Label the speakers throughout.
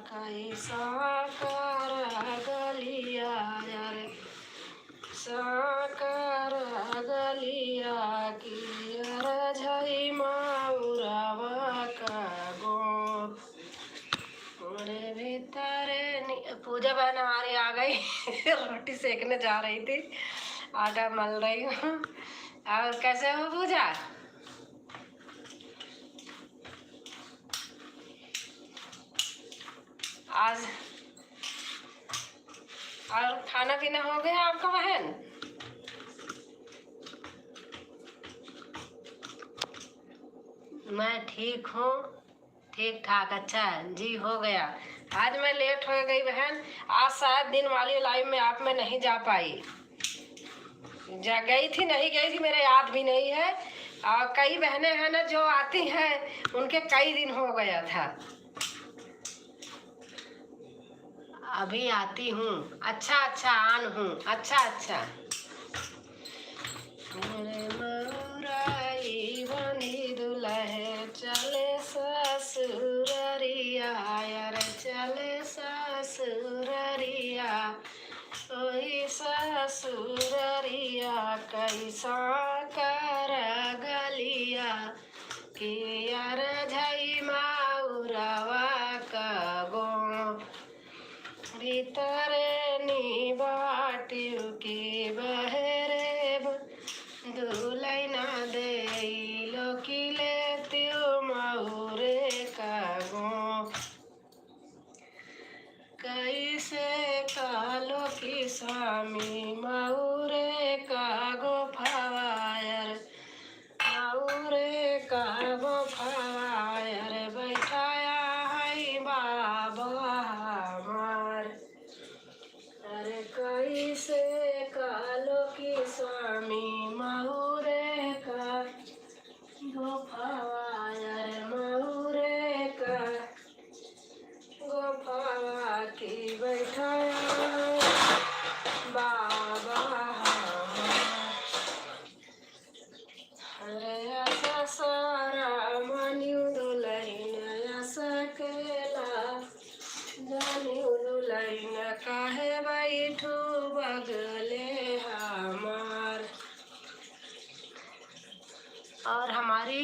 Speaker 1: कैसा कर गलिया रे साकर गलिया की रजई माउरवा का गो मेरे भीतरे पूजा बहन हमारी आ गई रोटी सेकने जा रही थी, आटा मल रही हूँ। और कैसे हो पूजा? आज और खाना पीना हो गया आपका बहन? मैं ठीक हूँ, ठीक ठाक। अच्छा जी, हो गया। आज मैं लेट हो गई बहन, आज शायद दिन वाली लाइव में आप में नहीं जा पाई। जा गई थी, नहीं गई थी मेरा याद भी नहीं है। और कई बहनें हैं ना जो आती हैं, उनके कई दिन हो गया था। अभी आती हूँ। अच्छा अच्छा, आन हूँ। अच्छा अच्छा। मेरे मौराई बनी दुल्हे चले ससुररिया यार चले ससुररिया ओही ससुररिया कैसा कर गलिया कि यार झई माउरवा का गो भीतरे नी बाटियो की बहरे दुलैना दे लोकिले त्यो मौरे का गो कैसे कालो की स्वामी मौरे का गो फवायर मौरे का गो फवायर बैठाया है बाबा हमार। अरे कैसे कालो की स्वामी मौरे का गो फवायर मौरे का गोफावा की बैठाया बाबा अरे ऐसा सारा मान्यू दुलैन सकेला जान्यू दुलैन काहे बैठू बगले हमार। और हमारी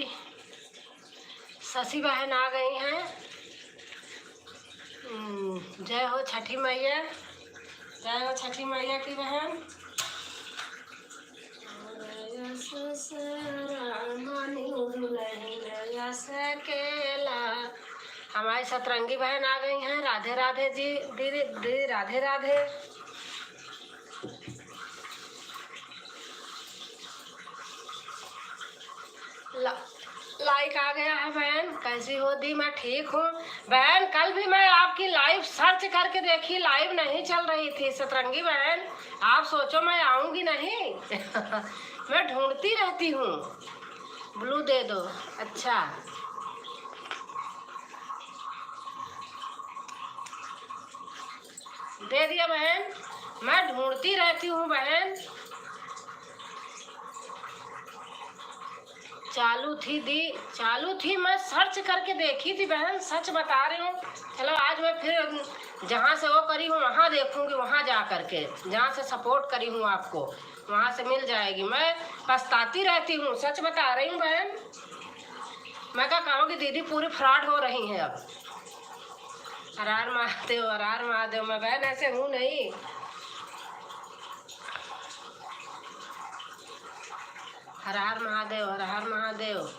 Speaker 1: शशि बहन आ गई हैं। जय हो छठी मैया, जय हो छठी मैया की बहन। हमारी सतरंगी बहन आ गई हैं। राधे राधे जी दीदी, दीदी राधे राधे। लाइक आ गया है बहन। कैसी हो दी? मैं ठीक हूँ बहन। कल भी मैं आपकी लाइव सर्च करके देखी, लाइव नहीं चल रही थी सतरंगी बहन। आप सोचो मैं आऊँगी नहीं मैं ढूंढती रहती हूँ। ब्लू दे दो। अच्छा दे दिया बहन। मैं ढूंढती रहती हूँ बहन। चालू थी दी, चालू थी, मैं सर्च करके देखी थी बहन, सच बता रही हूँ। चलो आज मैं फिर जहाँ से वो करी हूँ वहाँ देखूँगी, वहाँ जा करके जहाँ से सपोर्ट करी हूँ आपको वहाँ से मिल जाएगी। मैं पछताती रहती हूँ, सच बता रही हूँ बहन। मैं क्या कहूँगी दीदी, पूरी फ्रॉड हो रही हैं अब। हर हर महादेव, हर हर महादेव। मैं बहन ऐसे हूँ नहीं। हर हर महादेव, हर हर महादेव।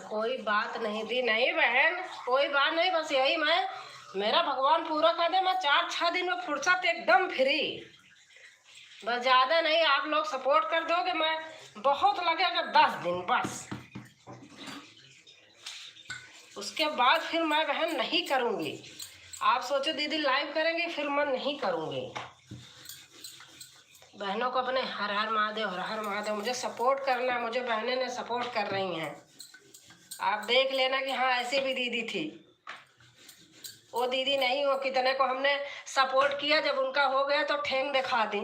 Speaker 1: कोई बात नहीं दी, नहीं बहन कोई बात नहीं। बस यही मेरा भगवान पूरा कर दे। मैं 4-6 दिन में फुर्सत एकदम फ्री, बस ज़्यादा नहीं। आप लोग सपोर्ट कर दोगे, मैं बहुत लगेगा 10 दिन बस। उसके बाद फिर मैं बहन नहीं करूँगी। आप सोचो दीदी लाइव करेंगे, फिर मैं नहीं करूँगी। बहनों को अपने हर हर महादेव, हर हर महादेव। मुझे सपोर्ट करना, मुझे बहनें ने सपोर्ट कर रही हैं। आप देख लेना कि हाँ ऐसी भी दीदी थी। वो दीदी नहीं, वो कितने को हमने सपोर्ट किया, जब उनका हो गया तो ठेंग दिखा दी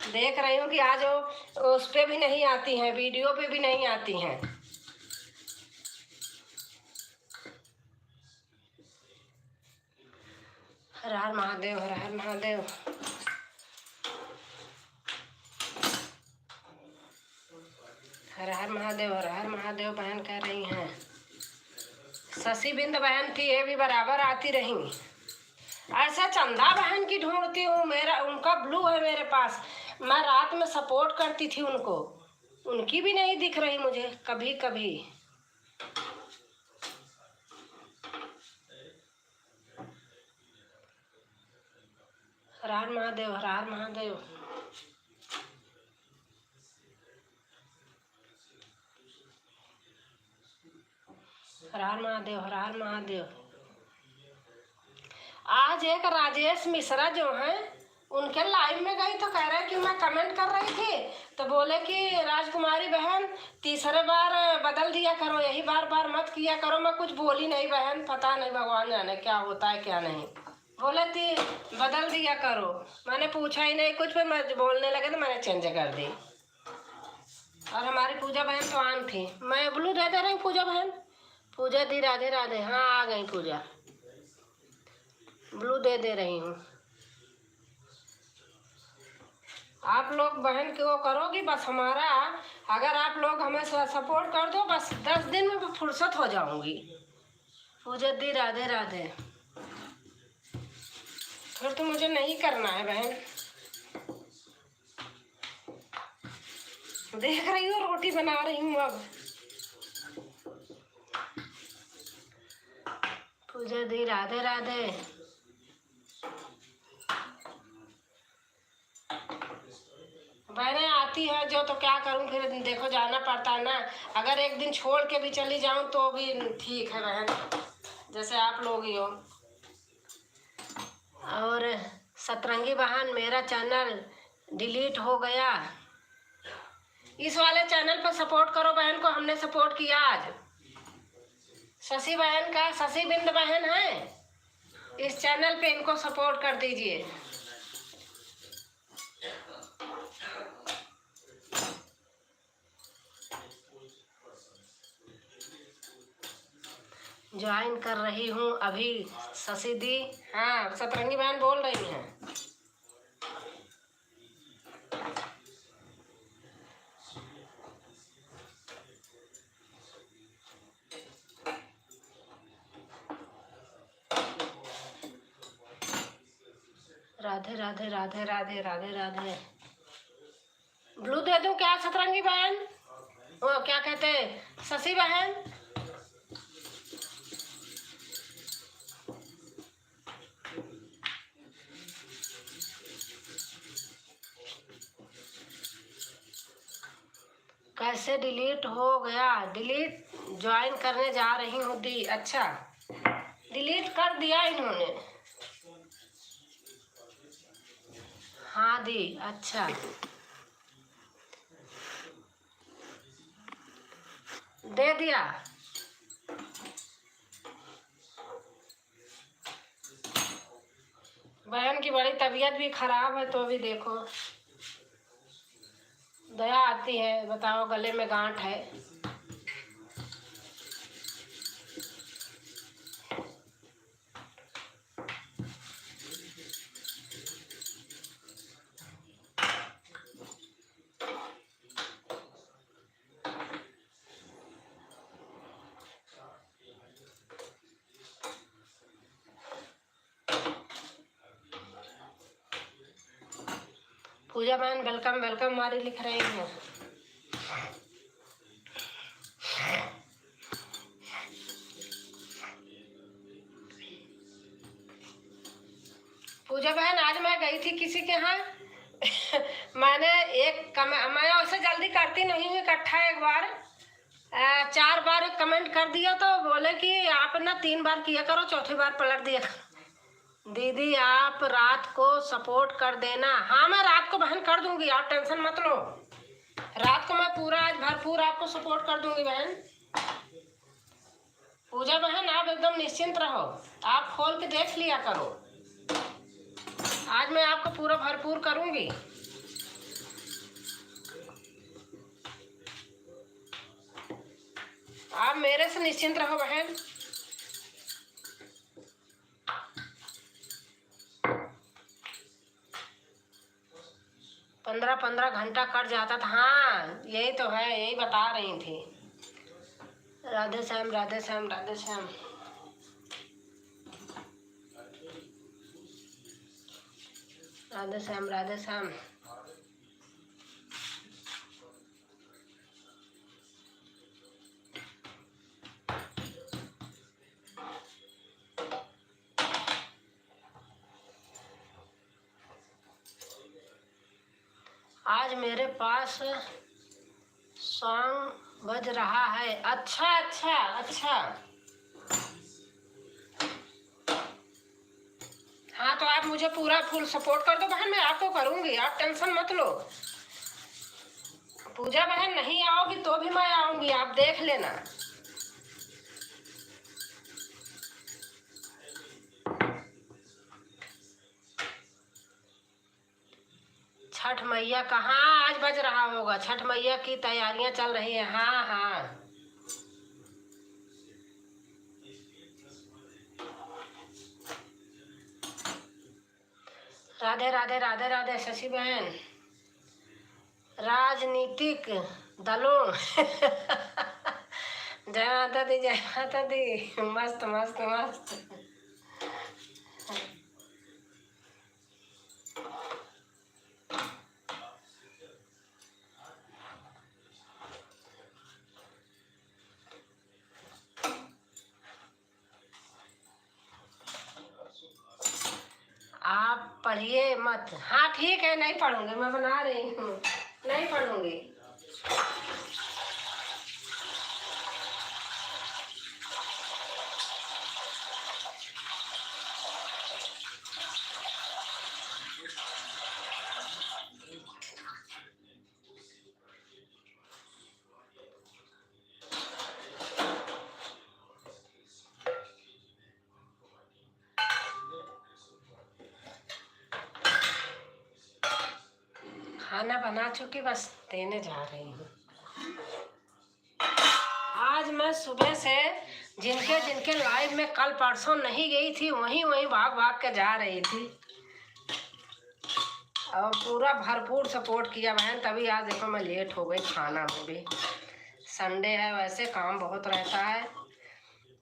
Speaker 1: देख रही हूँ कि आज वो उस पे भी नहीं आती हैं, वीडियो पे भी नहीं आती हैं। हर हर महादेव, हर हर महादेव। हर हर महादेव, हर हर महादेव बहन कह रही हैं। शशि बिंद बहन थी, ये भी बराबर आती रही। ऐसा चंदा बहन की ढूंढती हूँ, मेरा उनका ब्लू है मेरे पास, मैं रात में सपोर्ट करती थी उनको, उनकी भी नहीं दिख रही मुझे कभी कभी। हर हर महादेव, हर हर महादेव। हर हर महादेव, हर हर महादेव। आज एक राजेश मिश्रा जो हैं, उनके लाइव में गई तो कह रहे कि मैं कमेंट कर रही थी, तो बोले कि राजकुमारी बहन तीसरे बार बदल दिया करो, यही बार बार मत किया करो। मैं कुछ बोली नहीं बहन, पता नहीं भगवान जाने क्या होता है क्या नहीं। बोले थी बदल दिया करो, मैंने पूछा ही नहीं कुछ, पे मैं बोलने लगे तो मैंने चेंज कर दी। और हमारी पूजा बहन तो आन थी। मैं ब्लू दे रही हूँ पूजा बहन। पूजा दी, राधे राधे। हाँ आ गई पूजा, ब्लू दे रही हूँ। आप लोग बहन को करोगी बस हमारा, अगर आप लोग हमें सपोर्ट कर दो बस 10 दिन में फुर्सत हो जाऊंगी। पूजा दी, राधे राधे। फिर तो मुझे नहीं करना है बहन। देख रही हूँ रोटी बना रही हूँ अब। पूजा दी, राधे राधे। बहनें आती है जो, तो क्या करूं फिर, देखो जाना पड़ता है ना। अगर एक दिन छोड़ के भी चली जाऊं तो भी ठीक है बहन, जैसे आप लोग ही हो। और सतरंगी बहन, मेरा चैनल डिलीट हो गया। इस वाले चैनल पर सपोर्ट करो बहन को, हमने सपोर्ट किया आज। शशि बहन का, शशि बिंद बहन है, इस चैनल पे इनको सपोर्ट कर दीजिए। ज्वाइन कर रही हूँ अभी शशि दी। हाँ सतरंगी बहन बोल रही हैं। राधे राधे, राधे राधे, राधे राधे। ब्लू दे दूं क्या सतरंगी बहन, वो क्या कहते शशि बहन? कैसे डिलीट हो गया? डिलीट ज्वाइन करने जा रही हूँ दी। अच्छा डिलीट कर दिया इन्होंने। हाँ दी, अच्छा दे दिया। बहन की बड़ी तबीयत भी खराब है तो भी देखो दया आती है। बताओ गले में गांठ है। पूजा बहन वेलकम वेलकम मारी लिख रही हैं। पूजा बहन आज मैं गई थी किसी के यहाँ मैंने मैं ऐसे जल्दी करती नहीं हूँ इकट्ठा, एक बार 4 बार कमेंट कर दिया तो बोले कि आप ना 3 बार किया करो, चौथी बार पलट दिया करो। दीदी आप रात को सपोर्ट कर देना। हाँ मैं रात को बहन कर दूंगी, आप टेंशन मत लो। रात को मैं पूरा आज भरपूर आपको सपोर्ट कर दूंगी बहन। पूजा बहन आप एकदम निश्चिंत रहो, आप खोल के देख लिया करो। आज मैं आपको पूरा भरपूर करूंगी। आप मेरे से निश्चिंत रहो बहन। 15-15 घंटा कट जाता था। हाँ यही तो है, यही बता रही थी। राधे श्याम राधे श्याम राधे श्याम। राधे श्याम राधे श्याम। आज मेरे पास सॉन्ग बज रहा है। अच्छा अच्छा अच्छा। हाँ तो आप मुझे पूरा फुल सपोर्ट कर दो बहन, मैं आपको करूंगी, आप टेंशन मत लो। पूजा बहन नहीं आओगी तो भी मैं आऊंगी, आप देख लेना। छठ मैया कहाँ आज बज रहा होगा, छठ मैया की तैयारियां चल रही है। हाँ हाँ। राधे राधे राधे राधे शशि बहन। राजनीतिक दलों जय माता दी जय माता दी। मस्त मस्त मस्त। आप पढ़िए मत। हाँ ठीक है, नहीं पढ़ूंगी, मैं बना रही हूँ, नहीं पढ़ूंगी। खाना बना चुकी, बस देने जा रही हूँ। आज मैं सुबह से जिनके जिनके लाइव में कल परसों नहीं गई थी, वहीं वहीं भाग भाग के जा रही थी और पूरा भरपूर सपोर्ट किया बहन। तभी आज देखो मैं लेट हो गई खाना में भी। संडे है, वैसे काम बहुत रहता है।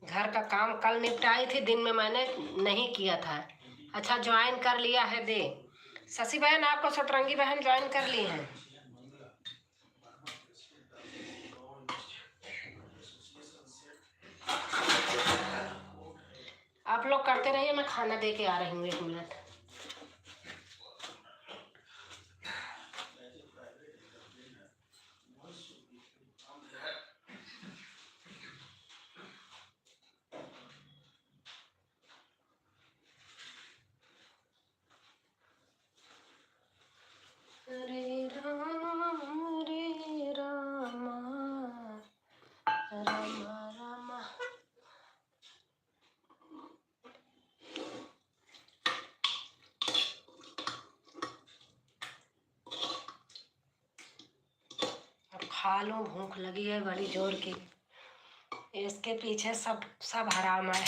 Speaker 1: घर का काम कल निपटाई थी, दिन में मैंने नहीं किया था। अच्छा ज्वाइन कर लिया है दे शशि बहन, आपको सतरंगी बहन ज्वाइन कर ली है। आप लोग करते रहिए, मैं खाना दे के आ रही हूँ, 1 मिनट। हरे राम राम राम। अब खा लूं, भूख लगी है बड़ी जोर की। इसके पीछे सब सब हराम है,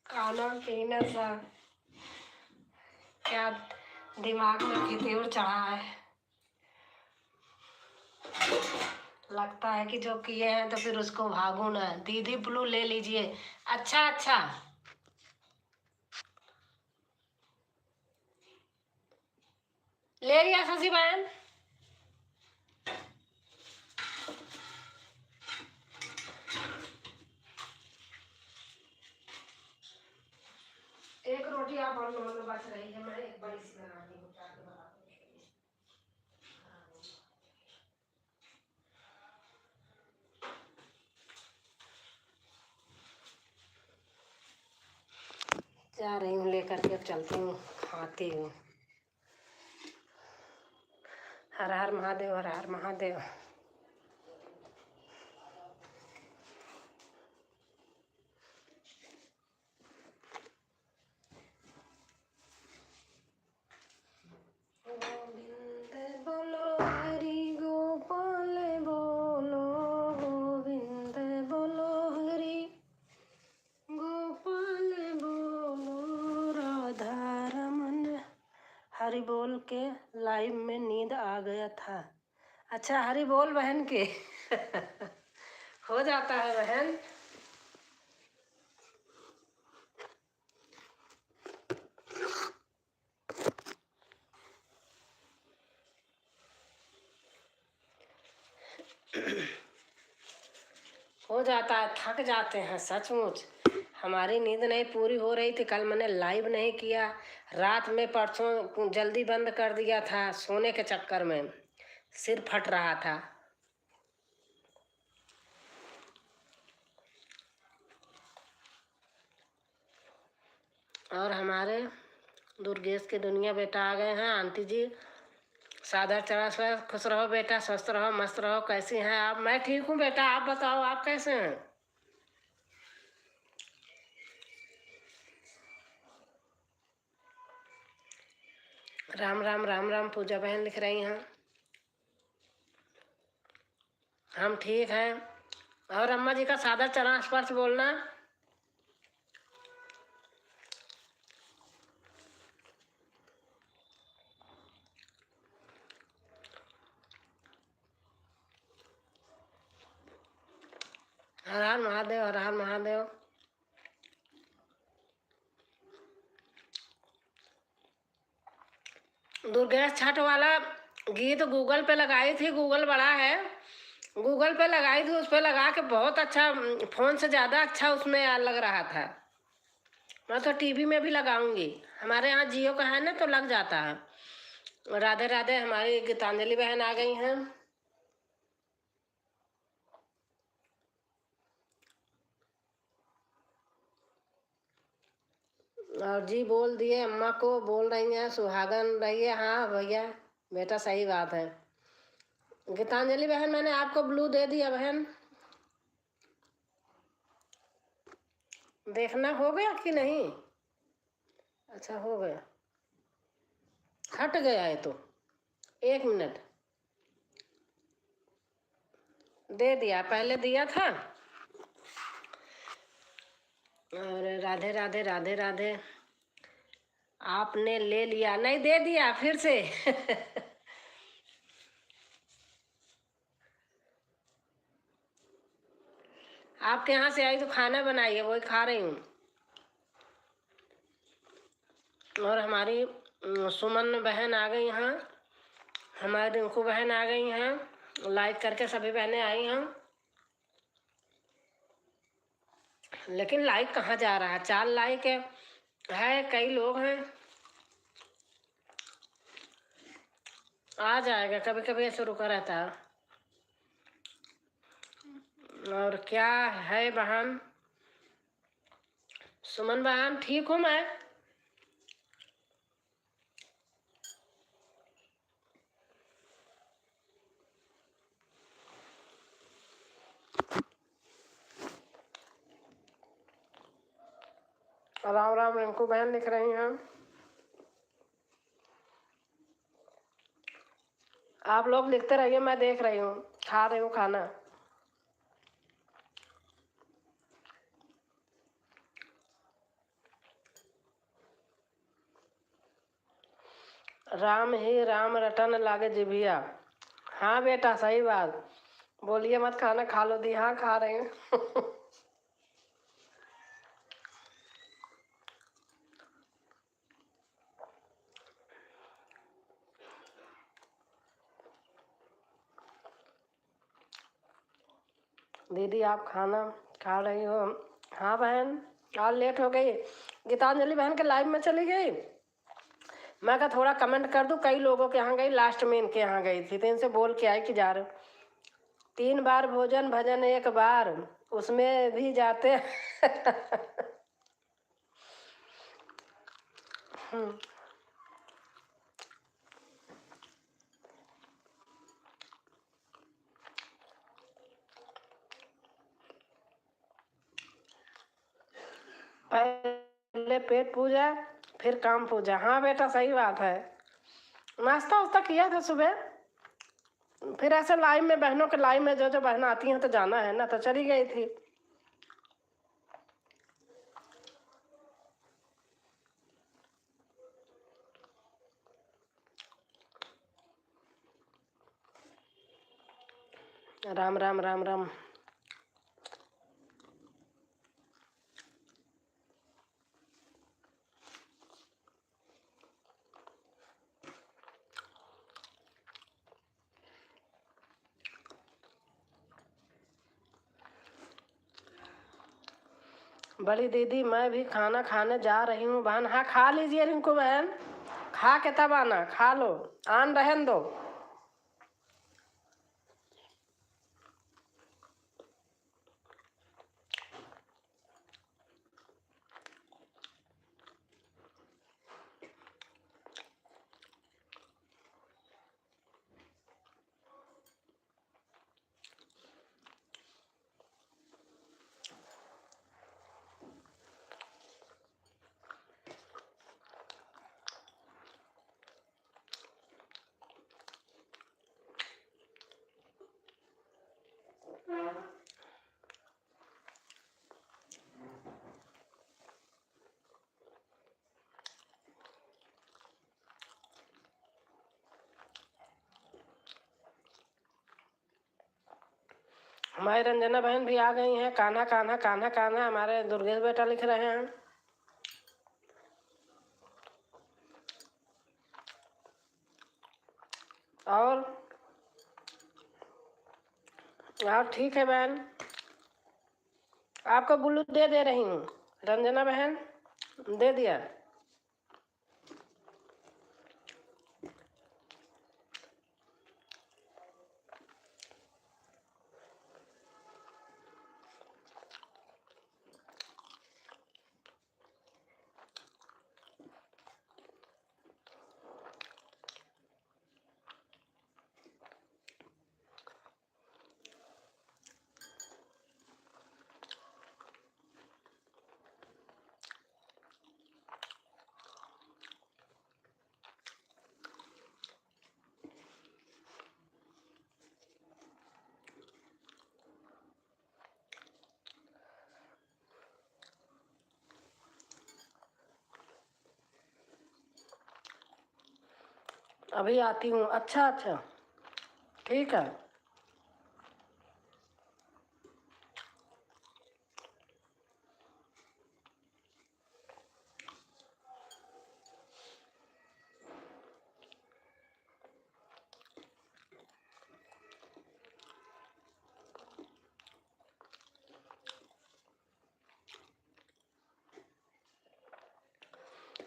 Speaker 1: खाना पीना सब। क्या दिमाग में फितूर चढ़ा है, लगता है कि जो किए हैं तो फिर उसको भागू ना। दीदी ब्लू ले लीजिए। अच्छा अच्छा। ले लिया शशि बहन। एक रोटी आप और लोगों में बच रही है, मैं एक बड़ी सी बनाती हूँ चार के बराबर। जा रही हूँ लेकर के, अब चलती हूँ, खाती हूँ। हर हर महादेव हर हर महादेव। गोविंद बोलो हरि गोपाल बोलो, गोविंद बोलो के लाइव में नींद आ गया था। अच्छा, हरी बोल बहन के। हो जाता है बहन। हो जाता है, थक जाते हैं सचमुच। हमारी नींद नहीं पूरी हो रही थी, कल मैंने लाइव नहीं किया। रात में परसों जल्दी बंद कर दिया था सोने के चक्कर में, सिर फट रहा था। और हमारे दुर्गेश के दुनिया बेटा आ गए हैं। आंटी जी सादर चढ़ा स्वर, खुश रहो बेटा, स्वस्थ रहो, मस्त रहो। कैसी हैं आप? मैं ठीक हूँ बेटा, आप बताओ आप कैसे हैं? राम राम राम राम। पूजा बहन लिख रही हैं हम ठीक हैं। और अम्मा जी का सादर चरण स्पर्श बोलना। हर हर महादेव, हर हर महादेव। दुर्गेश छठ वाला गीत गूगल पे लगाई थी, गूगल बड़ा है, गूगल पे लगाई थी, उस पे लगा के बहुत अच्छा, फोन से ज़्यादा अच्छा उसमें लग रहा था। मैं तो टीवी में भी लगाऊंगी, हमारे यहाँ जियो का है ना तो लग जाता है। राधे राधे। हमारी गीतांजलि बहन आ गई हैं। और जी बोल दिए, अम्मा को बोल रही हैं सुहागन रहिए। हाँ भैया बेटा, सही बात है। गीतांजलि बहन मैंने आपको ब्लू दे दिया बहन, देखना हो गया कि नहीं? अच्छा हो गया, हट गया है तो 1 मिनट दे दिया, पहले दिया था। और राधे राधे राधे राधे। आपने ले लिया? नहीं, दे दिया फिर से। आपके यहाँ से आई तो खाना बनाई है, वही खा रही हूँ। और हमारी सुमन बहन आ गई हैं, हमारी रिंकू बहन आ गई हैं, लाइक करके सभी बहनें आई हैं। लेकिन लाइक कहाँ जा रहा है? 4 लाइक है, कई लोग हैं। आ जाएगा, कभी कभी ऐसे रुका रहता है। और क्या है बहन? सुमन बहन ठीक हूँ मैं। राम राम रिंकू बहन लिख रही हैं। आप लोग लिखते रहिए, मैं देख रही हूँ, खा रही हूँ खाना। राम ही राम रटन लागे जिभिया। हाँ बेटा सही बात। बोलिए मत, खाना खा लो दी। हाँ खा रही हूँ। दीदी आप खाना खा रही हो? हाँ बहन, आज लेट हो गई। गीतांजलि बहन के लाइव में चली गई। मैं कहा थोड़ा कमेंट कर दूं, कई लोगों के यहाँ गई, लास्ट में इनके यहाँ गई थी, तो इनसे बोल के आई कि जा रहे हो। 3 बार भोजन भजन 1 बार, उसमें भी जाते। पहले पेट पूजा फिर काम पूजा। हाँ बेटा सही बात है। नाश्ता वास्ता किया था सुबह, फिर ऐसे लाइव में, बहनों के लाइव में जो जो बहन आती हैं तो जाना है ना, तो चली गई थी। राम राम राम राम। बड़ी दीदी मैं भी खाना खाने जा रही हूँ बहन। हाँ खा लीजिए रिंकू बहन, खा के तब आना, खा लो, आन रहन दो। हमारी रंजना बहन भी आ गई हैं। कान्हा कान्हा कान्हा कान्हा हमारे दुर्गेश बेटा लिख रहे हैं। और आप ठीक है बहन, आपको ब्लूटूथ दे रही हूँ रंजना बहन, दे दिया। अभी आती हूँ। अच्छा अच्छा, ठीक है।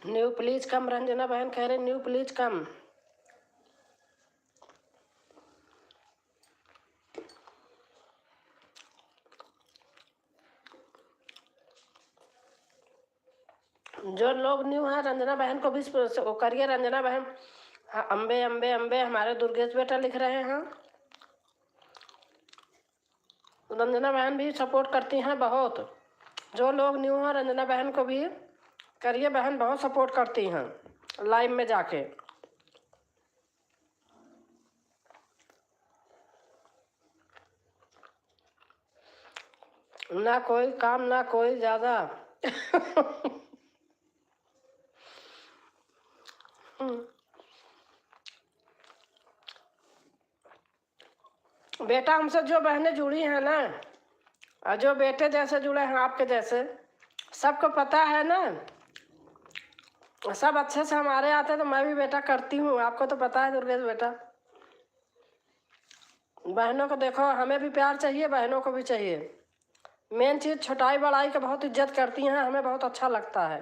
Speaker 1: न्यू प्लीज कम, रंजना बहन कह रहे न्यू प्लीज कम। जो लोग न्यू हैं रंजना बहन को भी वो करिए। रंजना बहन, हाँ, अम्बे अम्बे अम्बे हमारे दुर्गेश बेटा लिख रहे हैं। रंजना बहन भी सपोर्ट करती हैं बहुत। जो लोग न्यू हैं रंजना बहन को भी करिए, बहन बहुत सपोर्ट करती हैं लाइव में जाके। ना कोई काम ना कोई ज़्यादा। बेटा हमसे जो बहनें जुड़ी हैं ना, और जो बेटे जैसे जुड़े हैं आपके जैसे, सबको पता है ना, सब अच्छे से हमारे आते तो मैं भी बेटा करती हूँ। आपको तो पता है दुर्गेश बेटा। बहनों को देखो, हमें भी प्यार चाहिए, बहनों को भी चाहिए। मेन चीज़ छोटाई बड़ाई का बहुत इज्जत करती हैं, हमें बहुत अच्छा लगता है।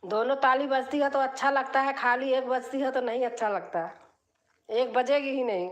Speaker 1: दोनों ताली बजती है तो अच्छा लगता है, खाली एक बजती है तो नहीं अच्छा लगता। एक बजेगी ही नहीं।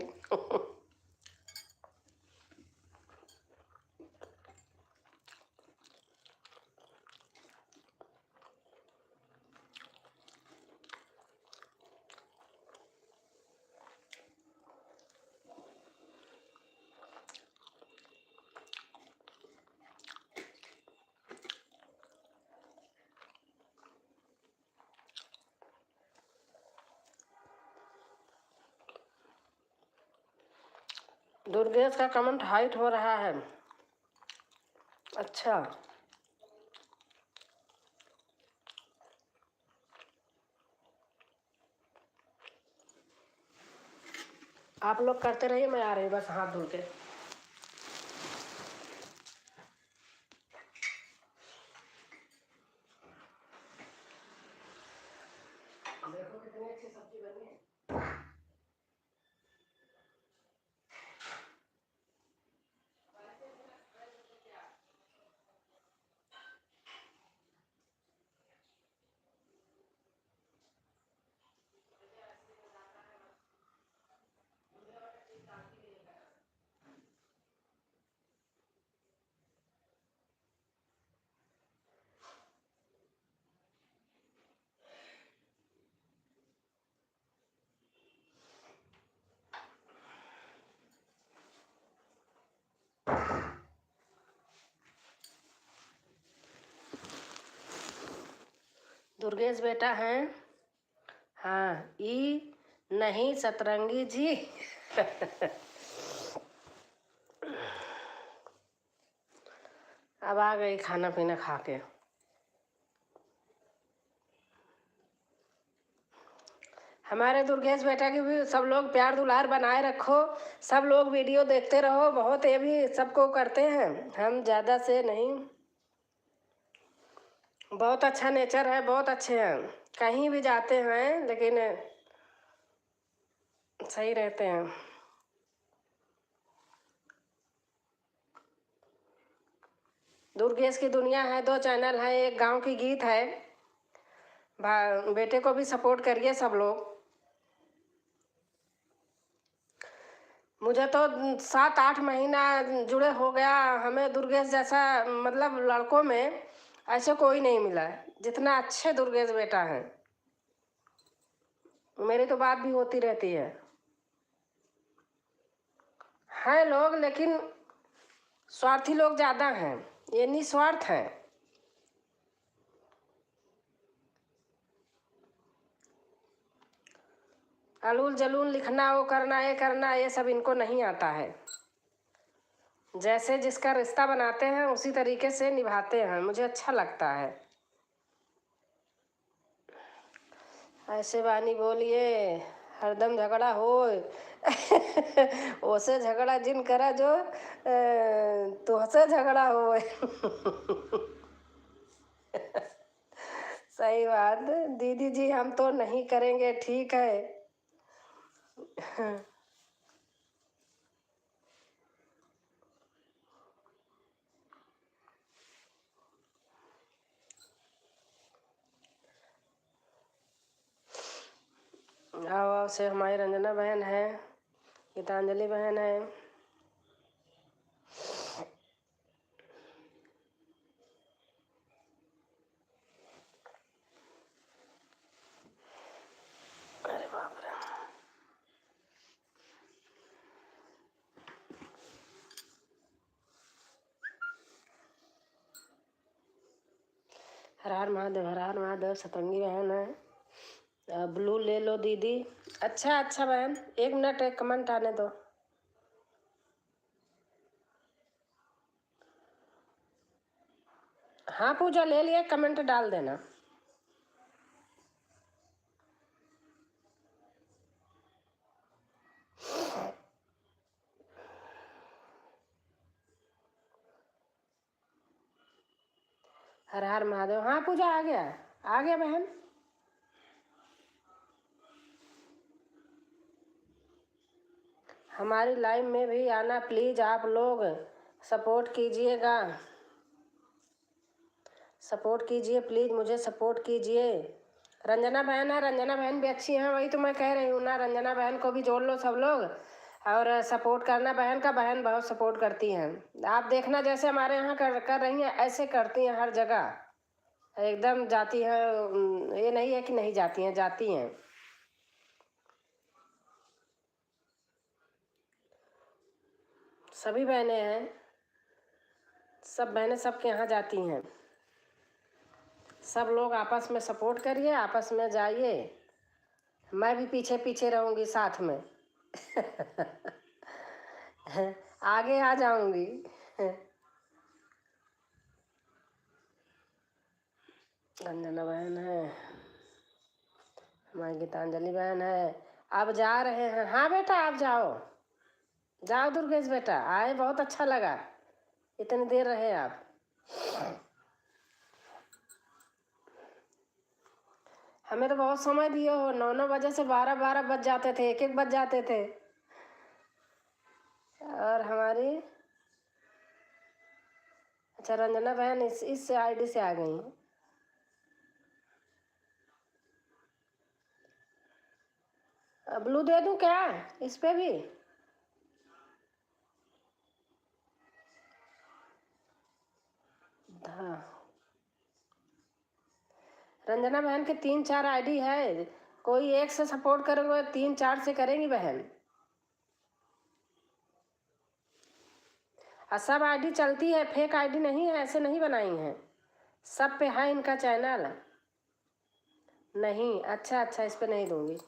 Speaker 1: दुर्गेश का कमेंट हाइट हो रहा है। अच्छा, आप लोग करते रहिए, मैं आ रही हूँ बस हाथ धो के। देखो कितनी अच्छी सब्जी बनी है। दुर्गेश बेटा हैं? हाँ, ई नहीं सतरंगी जी। अब आ गई खाना पीना खा के। हमारे दुर्गेश बेटा की भी सब लोग प्यार दुलार बनाए रखो, सब लोग वीडियो देखते रहो, बहुत ये भी सबको करते हैं, हम ज़्यादा से नहीं। बहुत अच्छा नेचर है, बहुत अच्छे हैं, कहीं भी जाते हैं लेकिन सही रहते हैं। दुर्गेश की दुनिया है, 2 चैनल है, एक गांव की गीत है। बेटे को भी सपोर्ट करिए सब लोग। मुझे तो 7-8 महीना जुड़े हो गया, हमें दुर्गेश जैसा मतलब लड़कों में ऐसे कोई नहीं मिला है जितना अच्छे दुर्गेश बेटा है। मेरी तो बात भी होती रहती है लोग, लेकिन स्वार्थी लोग ज़्यादा हैं, ये निस्वार्थ हैं। अलूल जलूल लिखना, वो करना ये सब इनको नहीं आता है। जैसे जिसका रिश्ता बनाते हैं उसी तरीके से निभाते हैं, मुझे अच्छा लगता है। ऐसे बानी बोलिए, हरदम झगड़ा होए। ओसे झगड़ा जिन करा जो तुहसे झगड़ा होए। सही बात दीदी जी, हम तो नहीं करेंगे, ठीक है। आओ से हमारी रंजना बहन है, गीतांजलि बहन है। अरे बाप रे, हर हर महादेव, हर हर महादेव। सतंगी बहन है। ब्लू ले लो दीदी। अच्छा अच्छा बहन, 1 मिनट, एक कमेंट आने दो। हाँ पूजा, ले लिया, कमेंट डाल देना। हर हर महादेव। हाँ पूजा, आ गया, आ गया बहन। हमारी लाइव में भी आना प्लीज, आप लोग सपोर्ट कीजिएगा, सपोर्ट कीजिए प्लीज, मुझे सपोर्ट कीजिए। रंजना बहन है, रंजना बहन भी अच्छी हैं, वही तो मैं कह रही हूँ ना, रंजना बहन को भी जोड़ लो सब लोग और सपोर्ट करना बहन का। बहन बहुत सपोर्ट करती हैं, आप देखना जैसे हमारे यहाँ कर रही हैं, ऐसे करती हैं हर जगह, एकदम जाती हैं। ये नहीं है कि नहीं जाती हैं, जाती हैं। सभी बहनें हैं, सब बहनें सबके यहाँ जाती हैं। सब लोग आपस में सपोर्ट करिए, आपस में जाइए, मैं भी पीछे पीछे रहूँगी साथ में। आगे आ जाऊंगी। रंजना बहन है, हमारी गीतांजलि बहन है। अब जा रहे हैं। हाँ बेटा आप जाओ, जाओ दुर्गेश बेटा, आए बहुत अच्छा लगा, इतनी देर रहे आप। हमें तो बहुत समय दिए हो, 9 बजे से 12 बज जाते थे, 1 बज जाते थे। और हमारी अच्छा रंजना बहन इस आईडी से आ गई। ब्लू दे दूं क्या इस पे भी? हाँ, रंजना बहन के 3-4 आईडी है, कोई एक से सपोर्ट करेंगे, 3-4 से करेंगी बहन। और सब आईडी चलती है, फेक आईडी नहीं है, ऐसे नहीं बनाई हैं, सब पे है इनका चैनल। नहीं अच्छा अच्छा, इस पे नहीं दूंगी।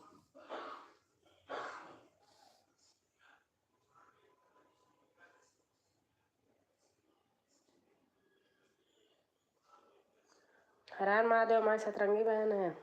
Speaker 1: हर हर महादेव, हमारी सतरंगी बहन है।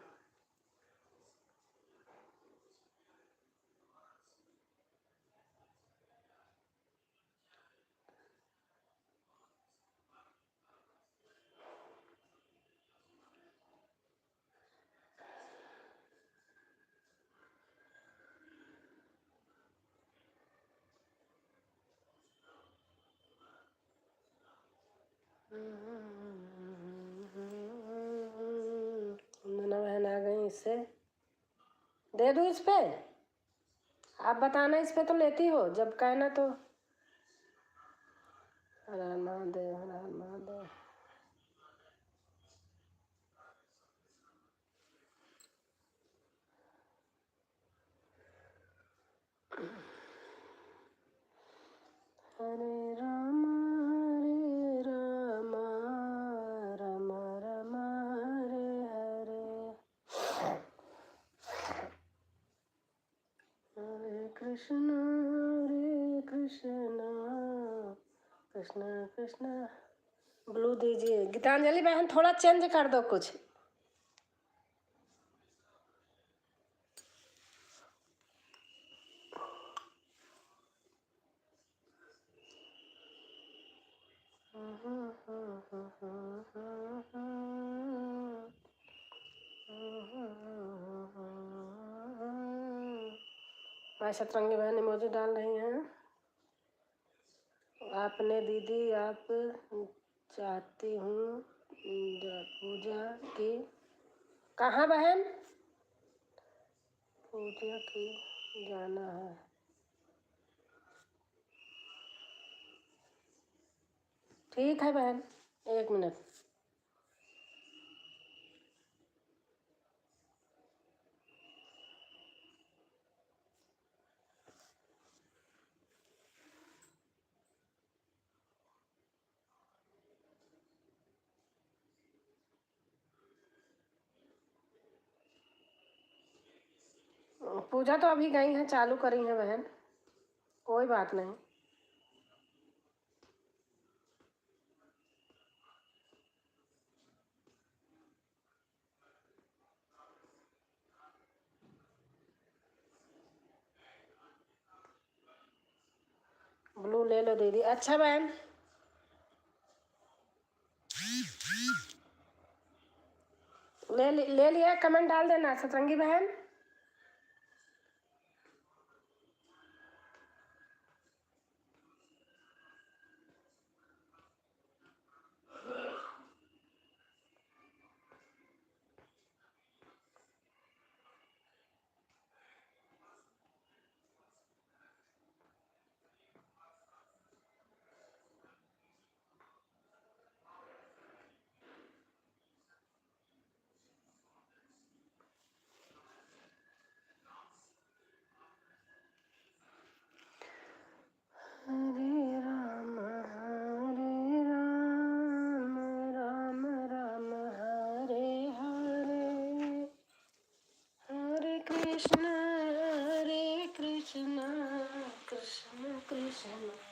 Speaker 1: रंजना बहन आ गई, इससे दे दूं इस पे? आप बताना, इस पे तो लेती हो, जब कहना तो। हर हर महादेव, हर हर महादेव। हरे राम राम राम हरे हरे, हरे कृष्ण कृष्ण कृष्ण। ब्लू दीजिए गीतांजलि बहन, थोड़ा चेंज कर दो कुछ। भाई सतरंगी बहन इमोजी डाल रही हैं। आपने दीदी आप चाहती हूँ पूजा की। कहाँ बहन? पूजा की जाना है। ठीक है बहन, 1 मिनट। पूजा तो अभी गई हैं, चालू करी हैं बहन, कोई बात नहीं। ब्लू ले लो दीदी। अच्छा बहन, ले लिया, कमेंट डाल देना सतरंगी बहन। हरे राम राम राम हरे हरे, हरे कृष्ण कृष्ण कृष्ण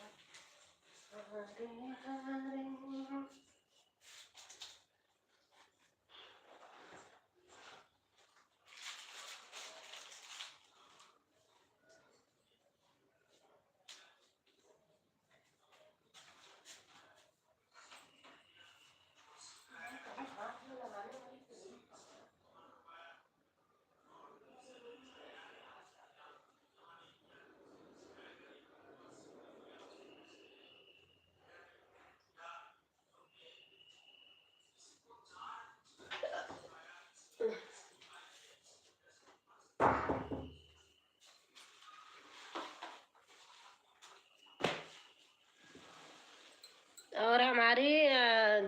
Speaker 1: और हमारी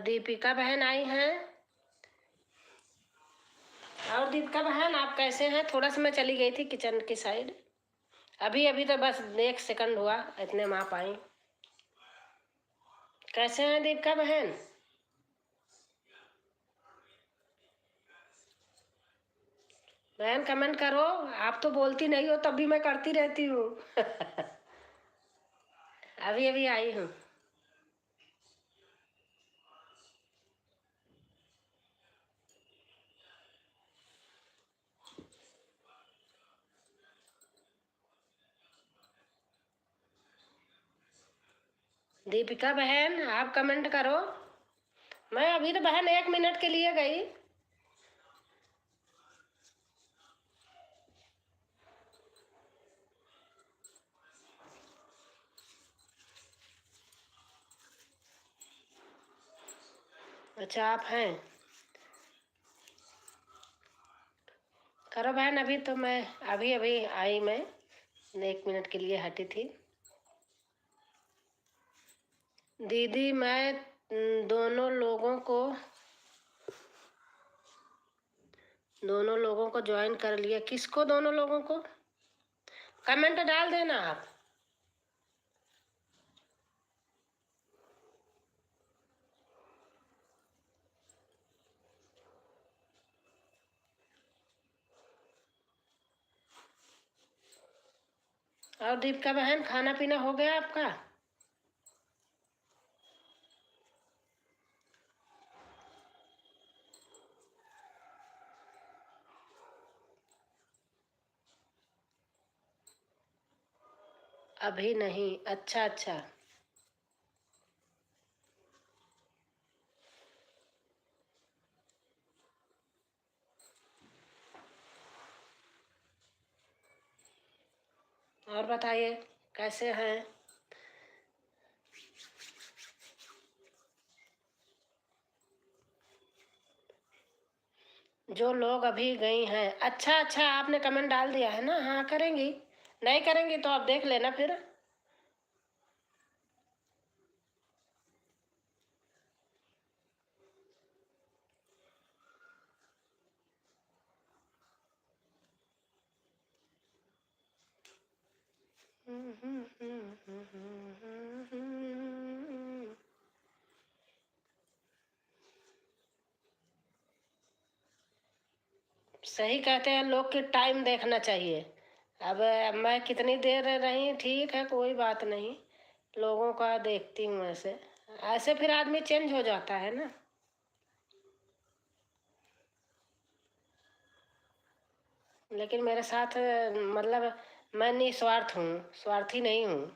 Speaker 1: दीपिका बहन आई हैं। और दीपिका बहन आप कैसे हैं? थोड़ा सा मैं चली गई थी किचन की साइड, अभी अभी तो बस 1 सेकंड हुआ, इतने में आप आई। कैसे हैं दीपिका बहन? बहन कमेंट करो, आप तो बोलती नहीं हो, तब भी मैं करती रहती हूँ। अभी अभी आई हूँ। दीपिका बहन आप कमेंट करो। मैं अभी तो बहन 1 मिनट के लिए गई। अच्छा आप हैं, करो बहन। अभी तो मैं अभी अभी आई, मैं 1 मिनट के लिए हटी थी। दीदी मैं दोनों लोगों को ज्वाइन कर लिया। किसको? दोनों लोगों को कमेंट डाल देना आप। और दीपिका बहन खाना पीना हो गया आपका? अभी नहीं? अच्छा अच्छा। और बताइए कैसे हैं? जो लोग अभी गई हैं। अच्छा अच्छा, आपने कमेंट डाल दिया है ना? हाँ करेंगी, नहीं करेंगी तो आप देख लेना फिर। सही कहते हैं लोग कि टाइम देखना चाहिए। अब मैं कितनी देर रही, ठीक है कोई बात नहीं, लोगों का देखती हूँ। ऐसे ऐसे फिर आदमी चेंज हो जाता है ना। लेकिन मेरे साथ मतलब मैं निस्वार्थ हूँ, स्वार्थी नहीं हूँ।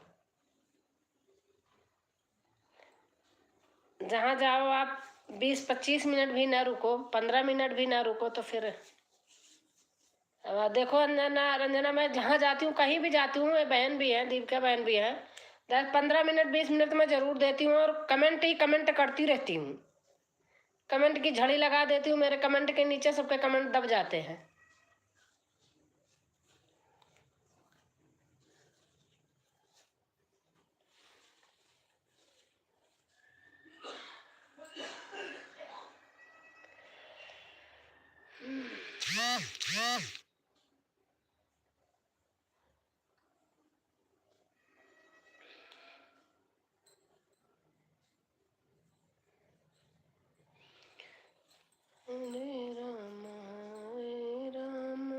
Speaker 1: जहाँ जाओ आप 20-25 मिनट भी ना रुको, 15 मिनट भी ना रुको तो फिर देखो रंजना, रंजना मैं जहाँ जाती हूँ, कहीं भी जाती हूँ, बहन भी है, दीपिका बहन भी है, 10-15 मिनट 20 मिनट तो मैं जरूर देती हूँ। और कमेंट ही कमेंट करती रहती हूँ, कमेंट की झड़ी लगा देती हूँ। मेरे कमेंट के नीचे सबके कमेंट दब जाते हैं। हरे राम हरे राम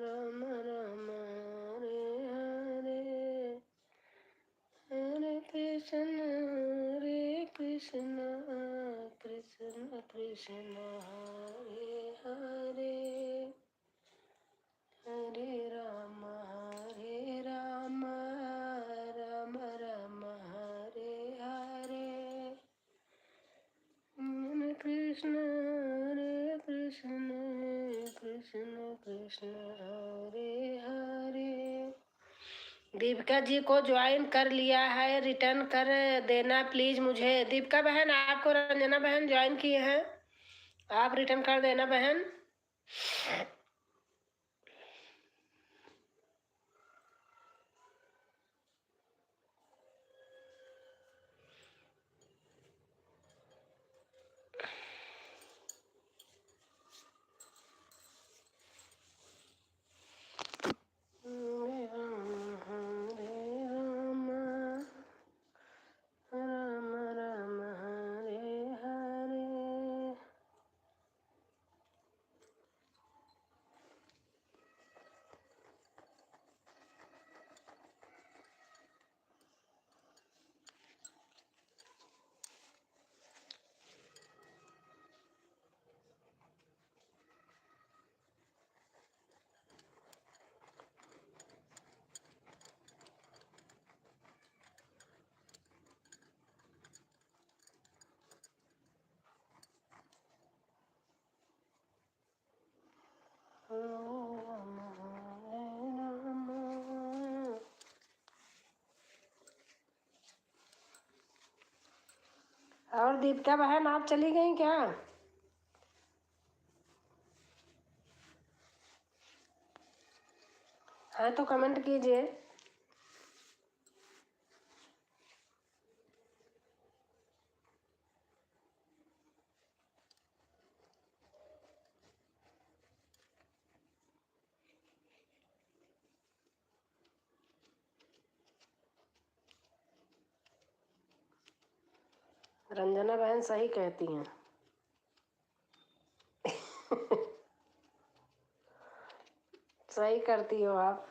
Speaker 1: राम राम हरे हरे हरे कृष्ण कृष्ण कृष्ण कृष्ण हरे हरे हरे राम राम राम हरे हरे कृष्ण कृष्ण कृष्ण कृष्ण हरे हरे। दीपिका जी को ज्वाइन कर लिया है, रिटर्न कर देना प्लीज मुझे। दीपिका बहन आपको रंजना बहन ज्वाइन किए हैं, आप रिटर्न कर देना बहन। राम राम हरे हरे। और दीपिका बहन आप चली गई क्या? हाँ तो कमेंट कीजिए। रंजना बहन सही कहती हैं। सही करती हो आप।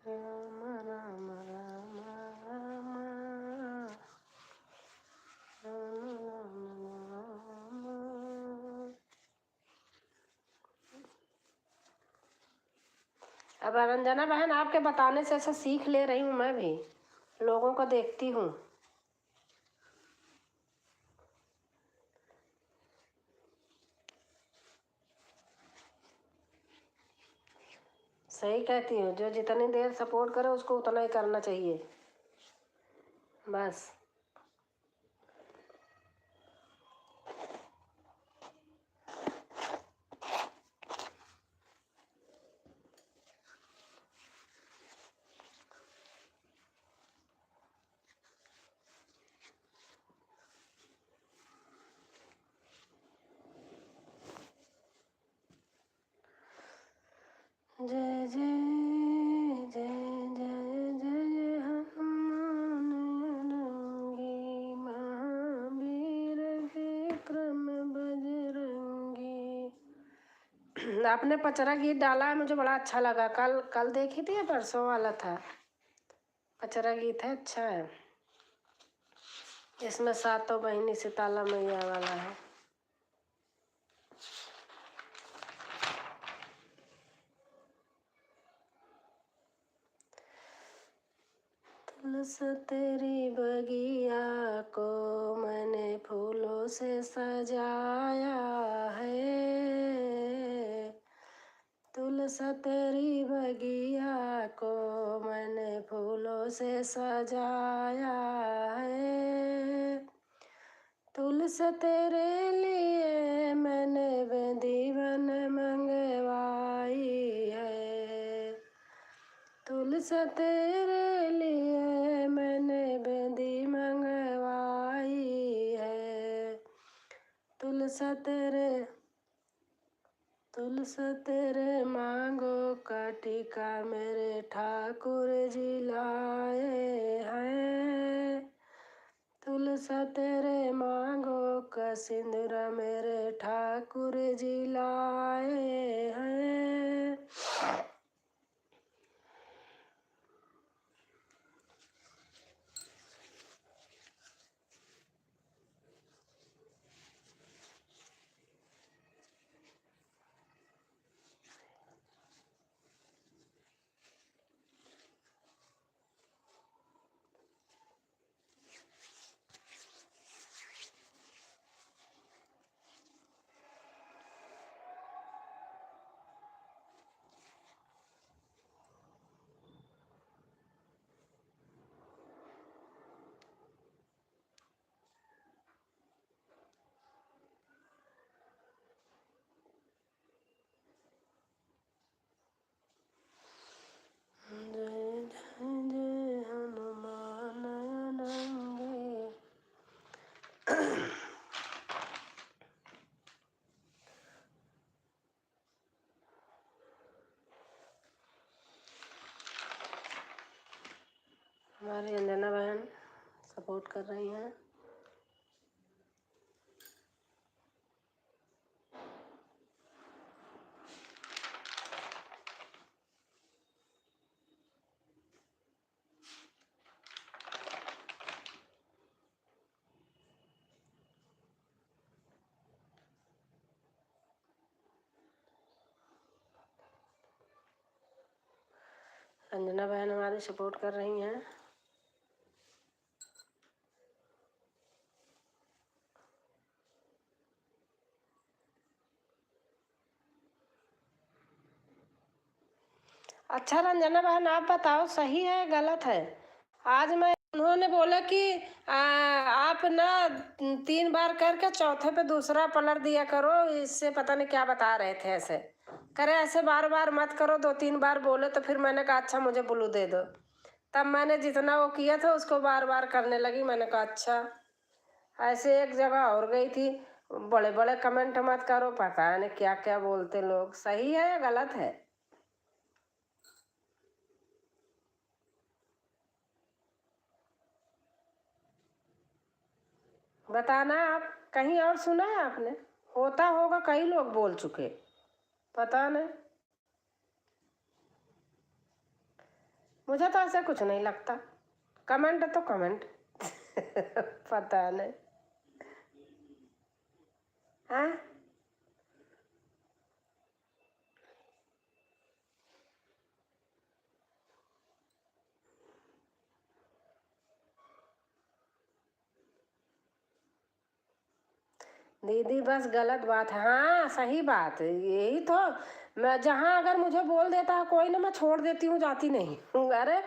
Speaker 1: राम राम राम राम राम। अब रंजना बहन आपके बताने से ऐसा सीख ले रही हूँ, मैं भी लोगों को देखती हूँ। सही कहती हूँ, जो जितनी देर सपोर्ट करे उसको उतना ही करना चाहिए बस। जय जय जय जय जय हनुमानंगी महावीर विक्रम बजरंगी। आपने पचरा गीत डाला है, मुझे बड़ा अच्छा लगा। कल कल देखी थी या परसों वाला था? पचरा गीत है, अच्छा है। इसमें सातों बहिनी सीताला मैया वाला है। तुलस तेरी बगिया को मैंने फूलों से सजाया है। तुलस तेरी बगिया को मैंने फूलों से सजाया है। तुलस तेरे लिए मैंने बेदीवन मंगवाई है। तुलस तेरे लिए मैंने बेदी मंगवाई है। तुलसा तेरे मांगो का टीका मेरे ठाकुर जी लाए हैं। तुलसा तेरे मांगो का सिंदूरा मेरे ठाकुर जी लाए हैं। जय जय हनुमान नंगे। हमारी अंजना बहन सपोर्ट कर रही हैं। अंजना बहन हमारी सपोर्ट कर रही हैं। अच्छा रंजना बहन आप बताओ सही है गलत है। आज मैं उन्होंने बोला कि आप ना 3 बार करके चौथे पे दूसरा पलट दिया करो। इससे पता नहीं क्या बता रहे थे। ऐसे करे ऐसे बार बार मत करो। 2-3 बार बोले तो फिर मैंने कहा अच्छा मुझे ब्लू दे दो। तब मैंने जितना वो किया था उसको बार बार करने लगी। मैंने कहा अच्छा। ऐसे एक जगह और गई थी। बड़े बड़े कमेंट मत करो। पता नहीं क्या क्या बोलते लोग। सही है या गलत है बताना। आप कहीं और सुना है आपने? होता होगा कई लोग बोल चुके। पता नहीं मुझे तो ऐसा कुछ नहीं लगता। कमेंट तो कमेंट। पता नहीं हाँ। दीदी बस गलत बात है। हाँ सही बात है यही तो। मैं जहाँ अगर मुझे बोल देता है कोई ना मैं छोड़ देती हूँ जाती नहीं हूँ। अरे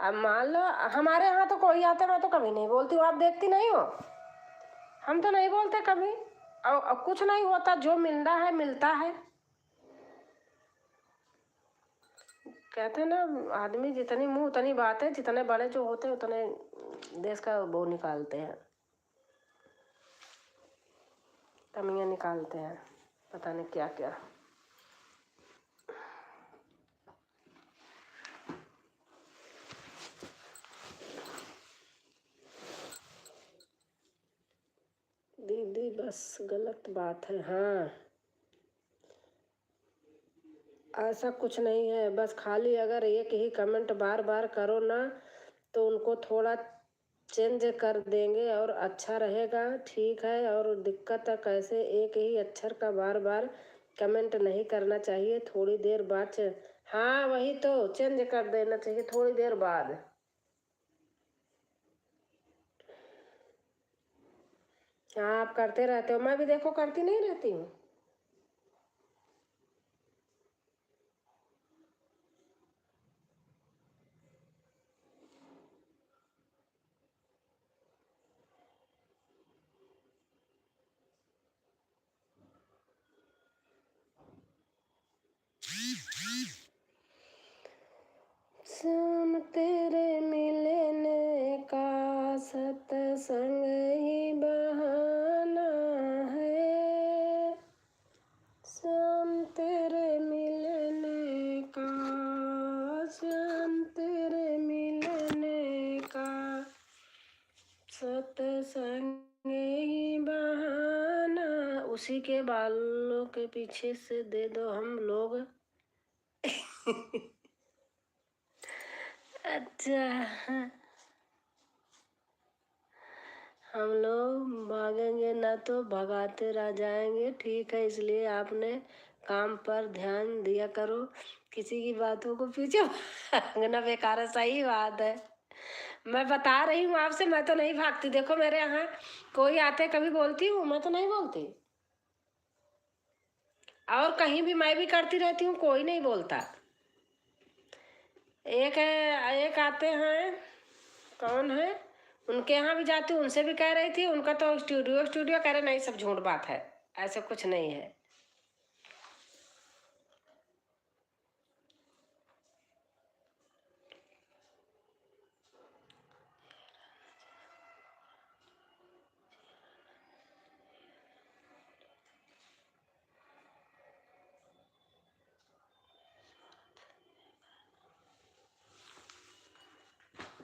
Speaker 1: अब मान लो हमारे यहाँ तो कोई आता मैं तो कभी नहीं बोलती हूँ। आप देखती नहीं हो हम तो नहीं बोलते कभी। और कुछ नहीं होता। जो मिलना है मिलता है। कहते हैं ना आदमी जितनी मुंह उतनी बात है। जितने बड़े जो होते हैं उतने देश का वो निकालते हैं। कमियां निकालते हैं। पता नहीं क्या क्या। दीदी बस गलत बात है। हाँ ऐसा कुछ नहीं है। बस खाली अगर एक ही कमेंट बार बार करो ना तो उनको थोड़ा चेंज कर देंगे और अच्छा रहेगा। ठीक है। और दिक्कत है कैसे एक ही अक्षर का बार बार कमेंट नहीं करना चाहिए। थोड़ी देर बाद हाँ वही तो चेंज कर देना चाहिए थोड़ी देर बाद। हाँ आप करते रहते हो। मैं भी देखो करती नहीं रहती हूँ। शाम तेरे मिलने का सत्संग ही बहाना है। श्याम तेरे मिलने का, श्याम तेरे मिलने का, सत्संग ही बहाना। उसी के बालों के पीछे से दे दो हम लोग। अच्छा, हम लोग भागेंगे ना तो भगाते रह जाएंगे। ठीक है, इसलिए आपने काम पर ध्यान दिया करो, किसी की बातों को पीछे भागना बेकार है। सही बात है, मैं बता रही हूँ आपसे, मैं तो नहीं भागती। देखो मेरे यहाँ कोई आते कभी बोलती हूँ? मैं तो नहीं बोलती। और कहीं भी मैं भी करती रहती हूँ, कोई नहीं बोलता। एक है, एक आते हैं, कौन है, उनके यहाँ भी जाती हूँ, उनसे भी कह रही थी, उनका तो स्टूडियो स्टूडियो कह रहे नहीं, सब झूठ बात है, ऐसे कुछ नहीं है।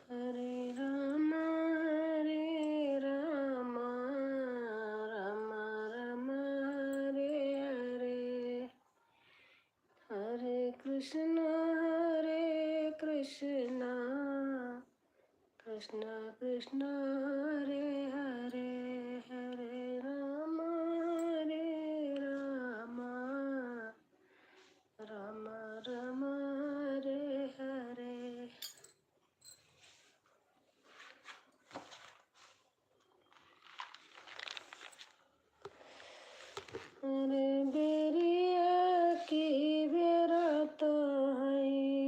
Speaker 1: हरे राम राम राम हरे हरे, हरे कृष्ण कृष्ण कृष्ण हरे हरे, हरे राम राम राम हरे हरे। अरे बेरिया की बेरा तो है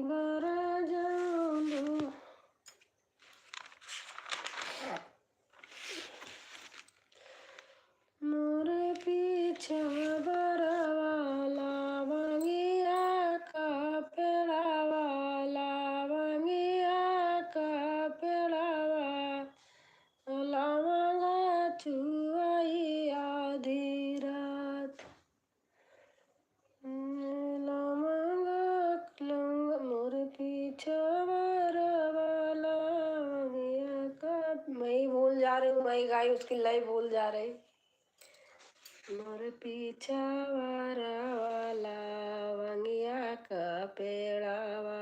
Speaker 1: बरा जाऊं, मोरे पीछे बरवाला बंगिया का पेड़ावाला, बंगिया का पेड़ावा, लवंगा चुआई आधी रात, लवंगा मोरे पीछे बरवाला बंगिया का। मैं ही भूल जा रही हूँ, मैं ही गाई, उसकी लय भूल जा रही। मोर पीछा वाला वंगिया का पेड़ावा,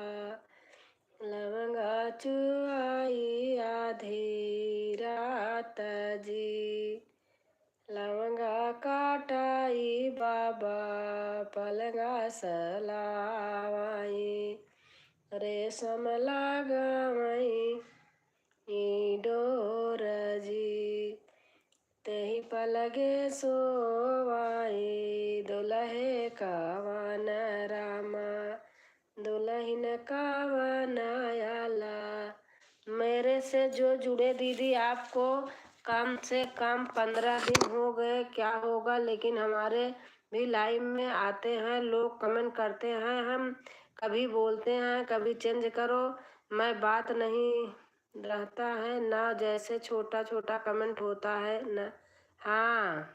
Speaker 1: लवंगा चुआई आधी रात जी, लवंगा काटाई बाबा पलंगा सलावाई, रेशम लगावई डोर जी, तेहि पलगे सोवाई दुल्हे कावन रामा, दुल्हन कावन आला। मेरे से जो जुड़े दीदी, आपको कम से कम 15 दिन हो गए, क्या होगा, लेकिन हमारे भी लाइव में आते हैं लोग, कमेंट करते हैं, हम कभी बोलते हैं कभी चेंज करो, मैं बात नहीं रहता है ना, जैसे छोटा छोटा कमेंट होता है ना। हाँ,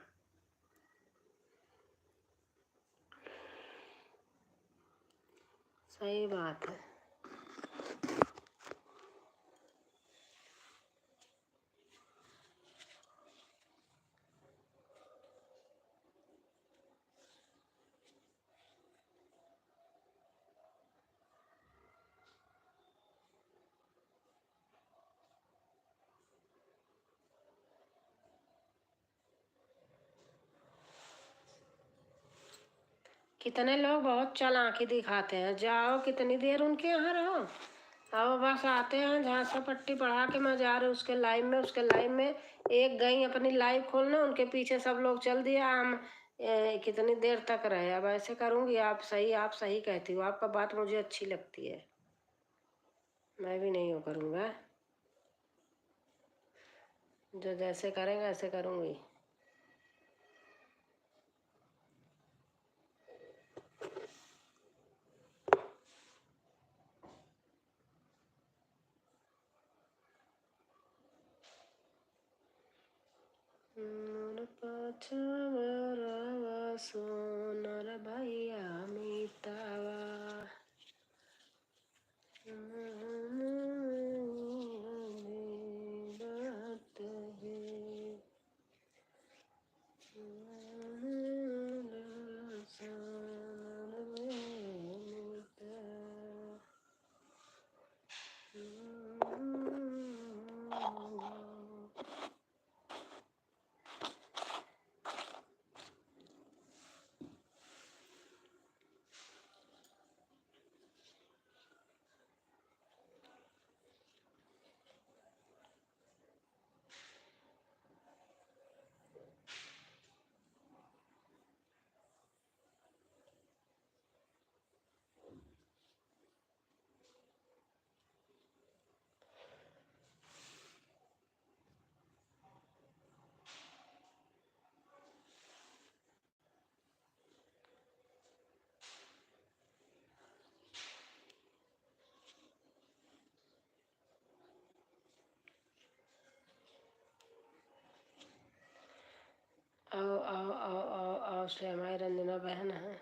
Speaker 1: सही बात है। कितने लोग बहुत चालाकी दिखाते हैं, जाओ कितनी देर उनके यहाँ रहो, अब बस आते हैं झांसा पट्टी पढ़ा के मैं जा रही हूँ उसके लाइव में, उसके लाइव में एक गई अपनी लाइव खोलने, उनके पीछे सब लोग चल दिया, हम कितनी देर तक रहे। अब ऐसे करूँगी, आप सही कहती हो, आपका बात मुझे अच्छी लगती है, मैं भी नहीं वो करूँगा, जो जैसे करेंगे ऐसे करूँगी। मोर पाछा सोनर भैया मीतावा बात है आओ आओ आओ आओ आओ से हमारी रंजना बहन है।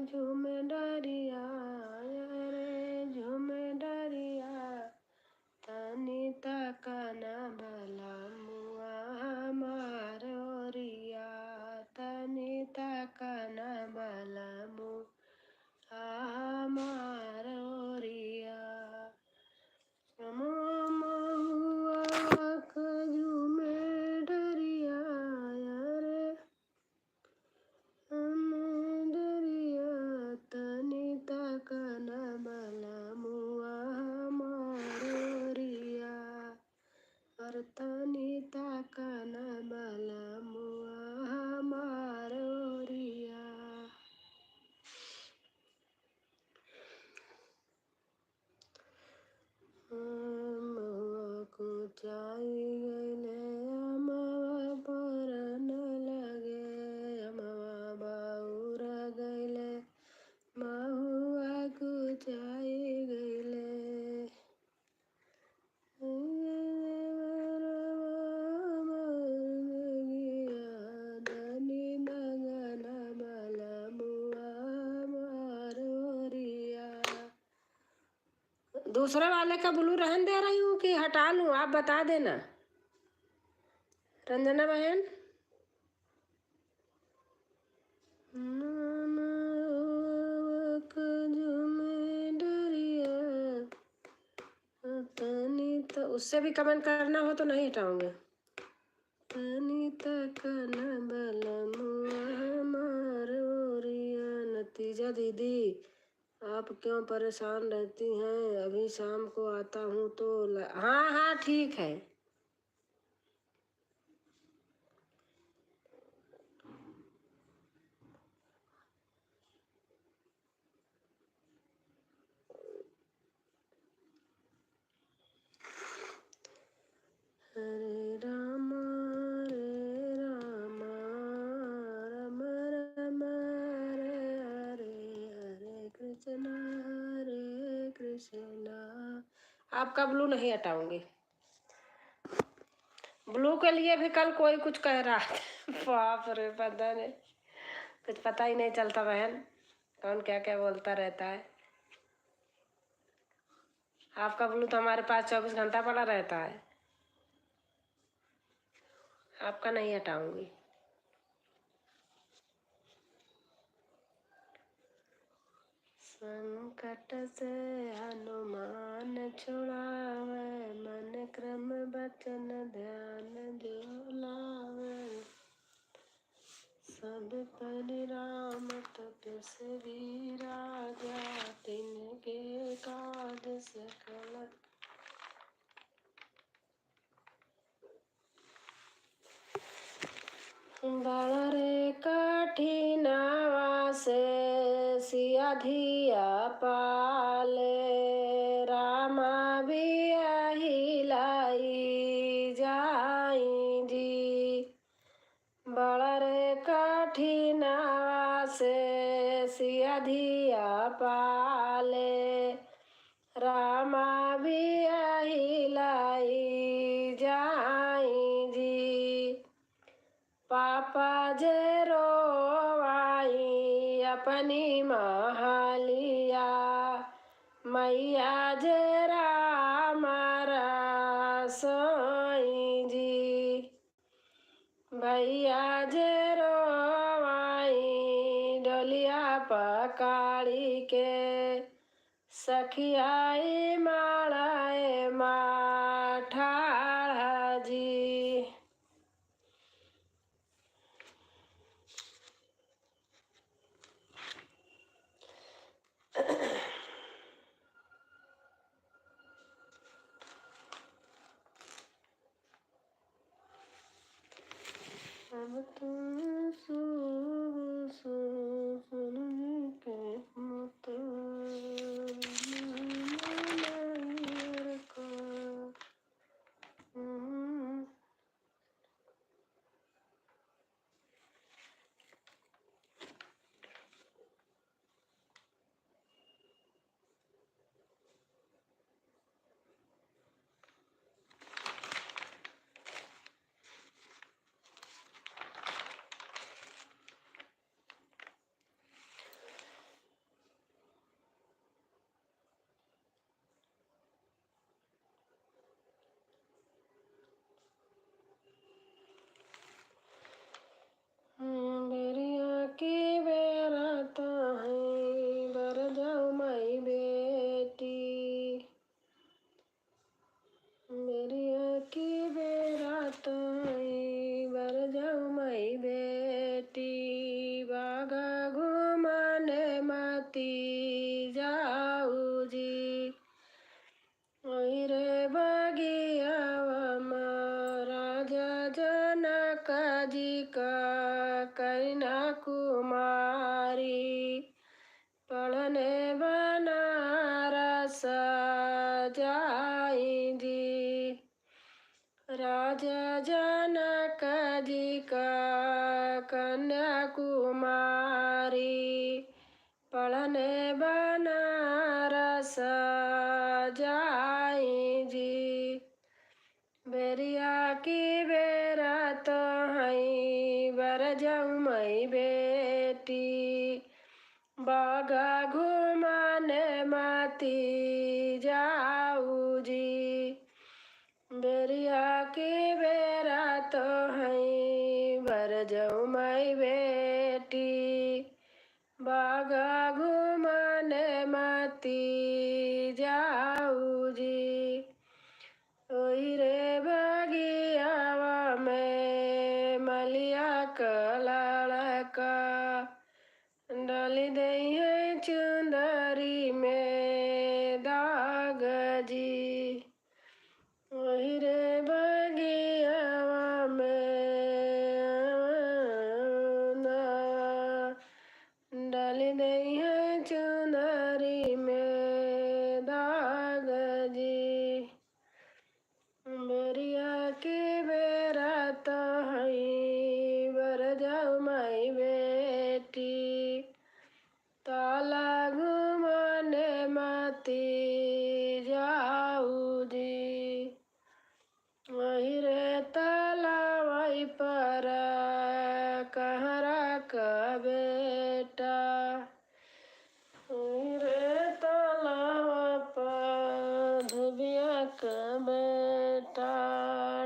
Speaker 1: झूमे डरिया रे झूमे डरिया तनी तकना भला मुआ हमार ओरिया तनी तकना भला मुआ हमार ओरिया झूमे डरिया रे दरिया तनी तकना भला मुआ हमार ओरिया और तनी तकना भला मुआ हमार ओरिया। कुचाई गईले अमवा पर न लगे अमवा बाउर गईले महुआ कुचाई गईले धनी नगन भला मुआ हमार ओरिया। दूसरे वाले का ब्लू रहन दे रही हूँ कि हटा लूँ, आप बता देना रंजना बहन। तनी तो उससे भी कमेंट करना हो तो नहीं हटाऊंगे। तनी तकना भला मुआ हमार ओरिया। नतीजा दीदी आप क्यों परेशान रहती हैं? अभी शाम को आता हूँ तो हाँ हाँ ठीक है। हरे राम राम राम हरे हरे हरे कृष्णा। आपका ब्लू नहीं हटाऊंगी। ब्लू के लिए भी कल कोई कुछ कह रहा था। बाप रे, पता नहीं, कुछ पता ही नहीं चलता बहन, कौन क्या क्या बोलता रहता है। आपका ब्लू तो हमारे पास 24 घंटा पड़ा रहता है। आपका नहीं हटाऊंगी। संकट से हनुमान छुड़ावे मन क्रम बचन ध्यान जो लावे। सब परिराम तपस्वी राजा तिनके काज सकल। बड़ा रे कठिनवा से सिया धिया पाले रामा बियाही लाई जाई जी। बड़ा रे कठिनावा से सिया धिया पाले रामा बियाही लाई जाई जी। पापा जे रोवाई अपनी महालिया मैया जे राम सोई जी। भैया जे रोवाई डोलिया पकाड़ी के सखियाई माड़ाए माठाड़ा जी। अब तुम सुन के मत बेरिया की बेरात है बर जाऊ माई बेटी। बेरिया की बेरात है बर जाऊ माई बेटी। बागा घुमाने मती जाऊ जी। ओई रे बगियावा राजा जनक जी का कैना कुमारी पढ़ने बनारस जाई जी। राजा जनक जी का कन्या कुमारी पढ़ने बनारस जाई जी। बेरिया की बेरा तो हई बर जाऊ मई बेटी। बागा घुमाने मती जाऊ जी। बेरिया की बेरा तो हई बर जाऊ मई बेटी। बागा घुमाने मती जाऊ जी। ओई रे बगियावा में मलिया कलड़का डाली दई है चुंदरी में दाग जी। ओही रे बगियावा में डाली दई है चुंदरी में दाग जी। बेरिया की बेरा तो हई बर जाऊ माई बेटी। ताला घुमाने मती जाऊ जी। वही रे ताला वही पर कहरा का बेटा। वही रे ताला पर धुबिया का बेटा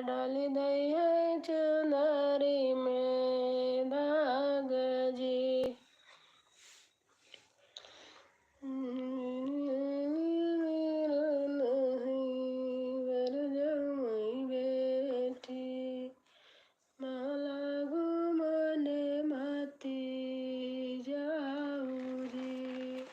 Speaker 1: डाली दई है चुनरी में दाग जी। बर जाऊ मई बेटी। माला घुमाने मती जाऊ जी।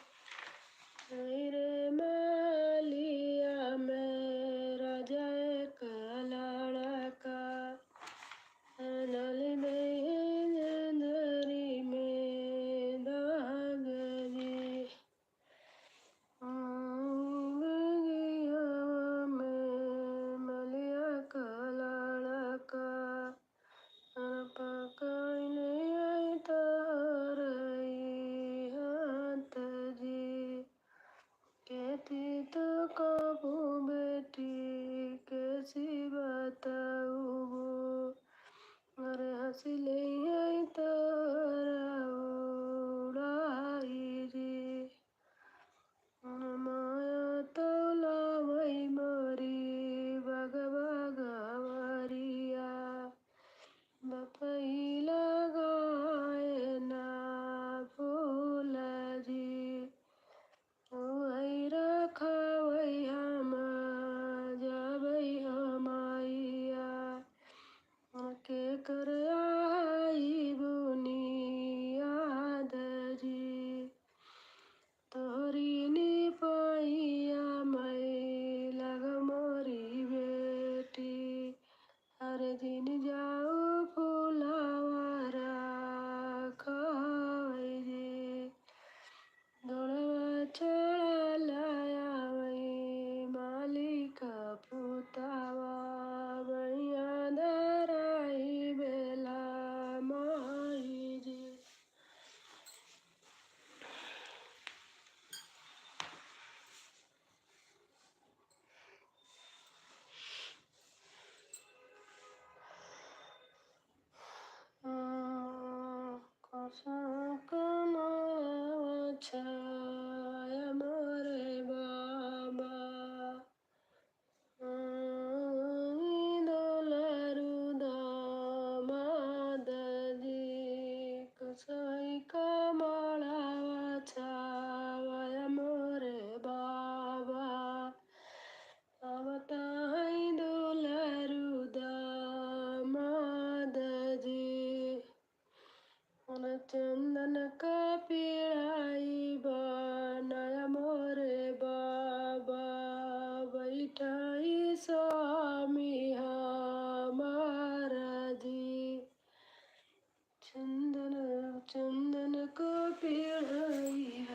Speaker 1: को पीढ़ई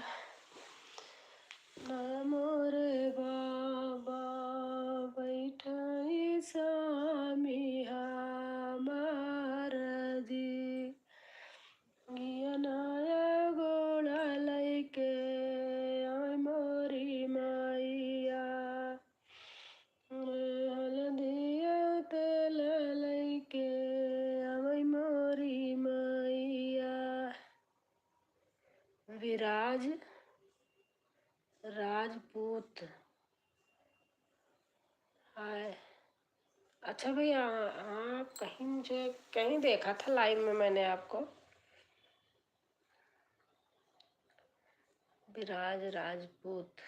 Speaker 1: ना मोरे बाबा बैठाई स्वामी हमार जी गियनाया गोड़ा लैके आय मोरी मैया हल्दिया तेल लैके आय मोरी मैया। विराज राजपूत है। अच्छा भैया, आप कहीं मुझे कहीं देखा था लाइव में मैंने आपको। विराज राजपूत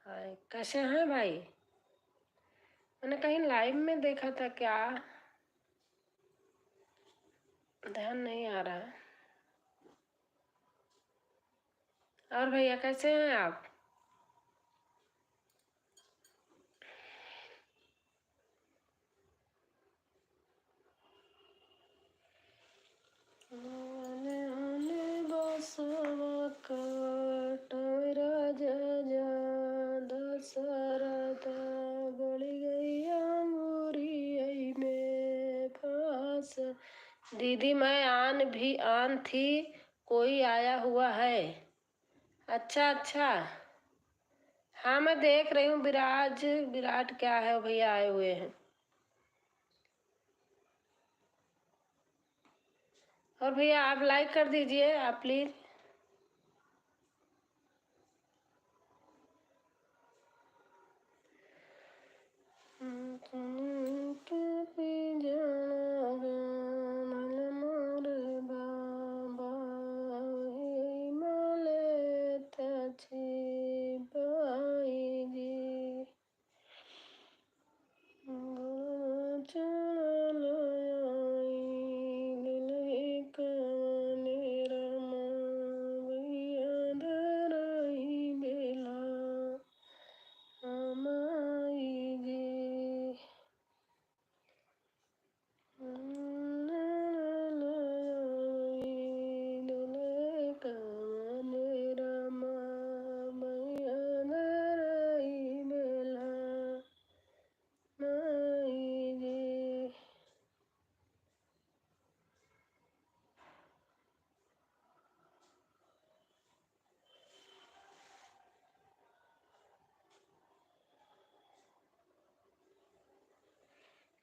Speaker 1: है, कैसे हैं भाई? मैंने कहीं लाइव में देखा था क्या, ध्यान नहीं आ रहा है। और भैया कैसे हैं आप? दशरथ गड़ी गैया मोरी में फांस। दीदी मैं आन भी आन थी, कोई आया हुआ है। अच्छा अच्छा, हाँ मैं देख रही हूँ। विराट क्या है भैया, आए हुए हैं। और भैया आप लाइक कर दीजिए आप प्लीज।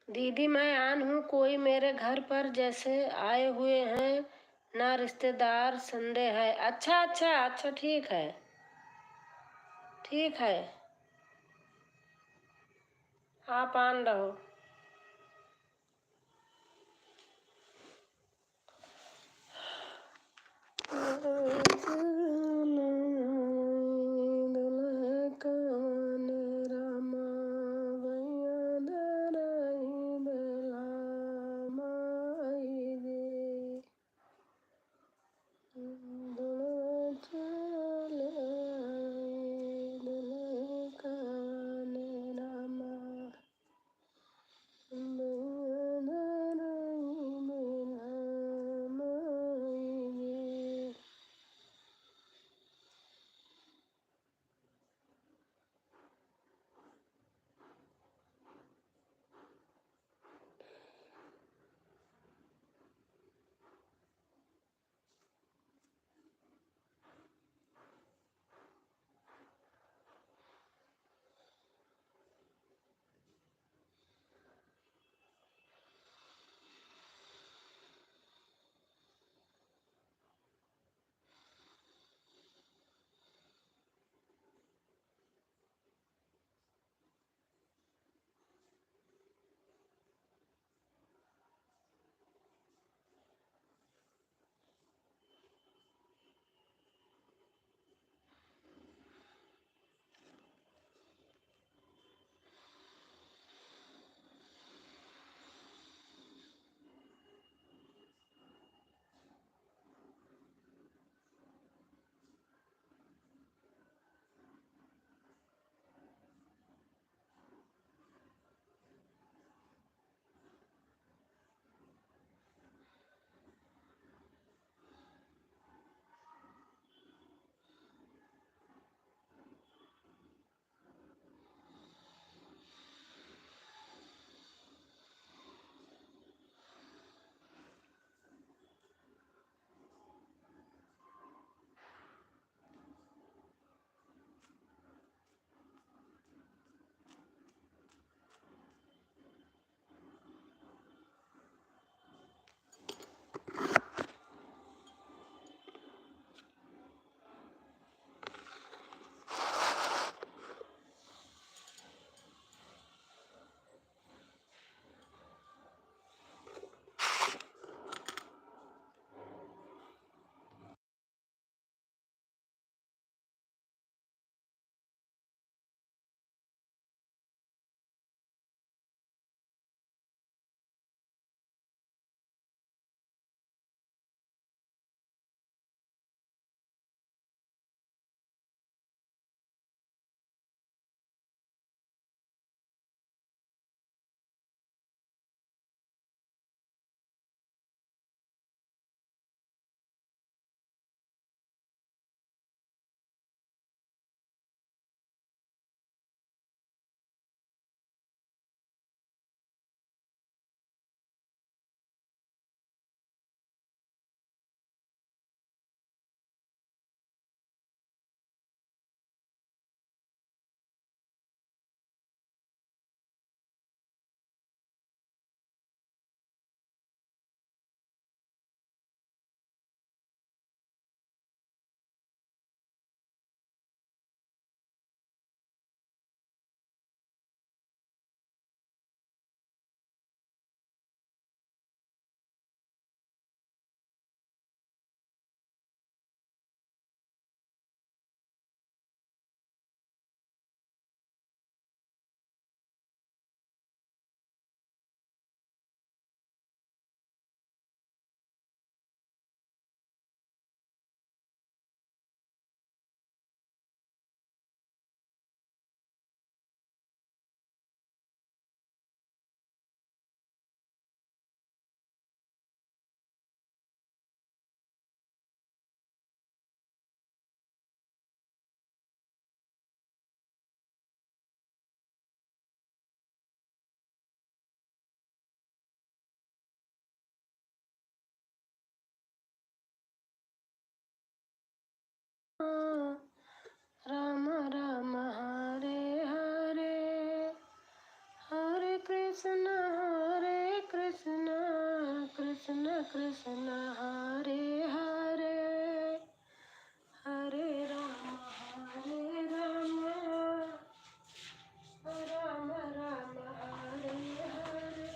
Speaker 1: दीदी मैं आन हूँ, कोई मेरे घर पर जैसे आए हुए हैं, ना रिश्तेदार संदेह है। अच्छा अच्छा अच्छा, ठीक है ठीक है, आप आन रहो। राम राम हरे हरे, हरे कृष्ण कृष्ण कृष्ण हरे हरे, हरे राम राम राम हरे हरे,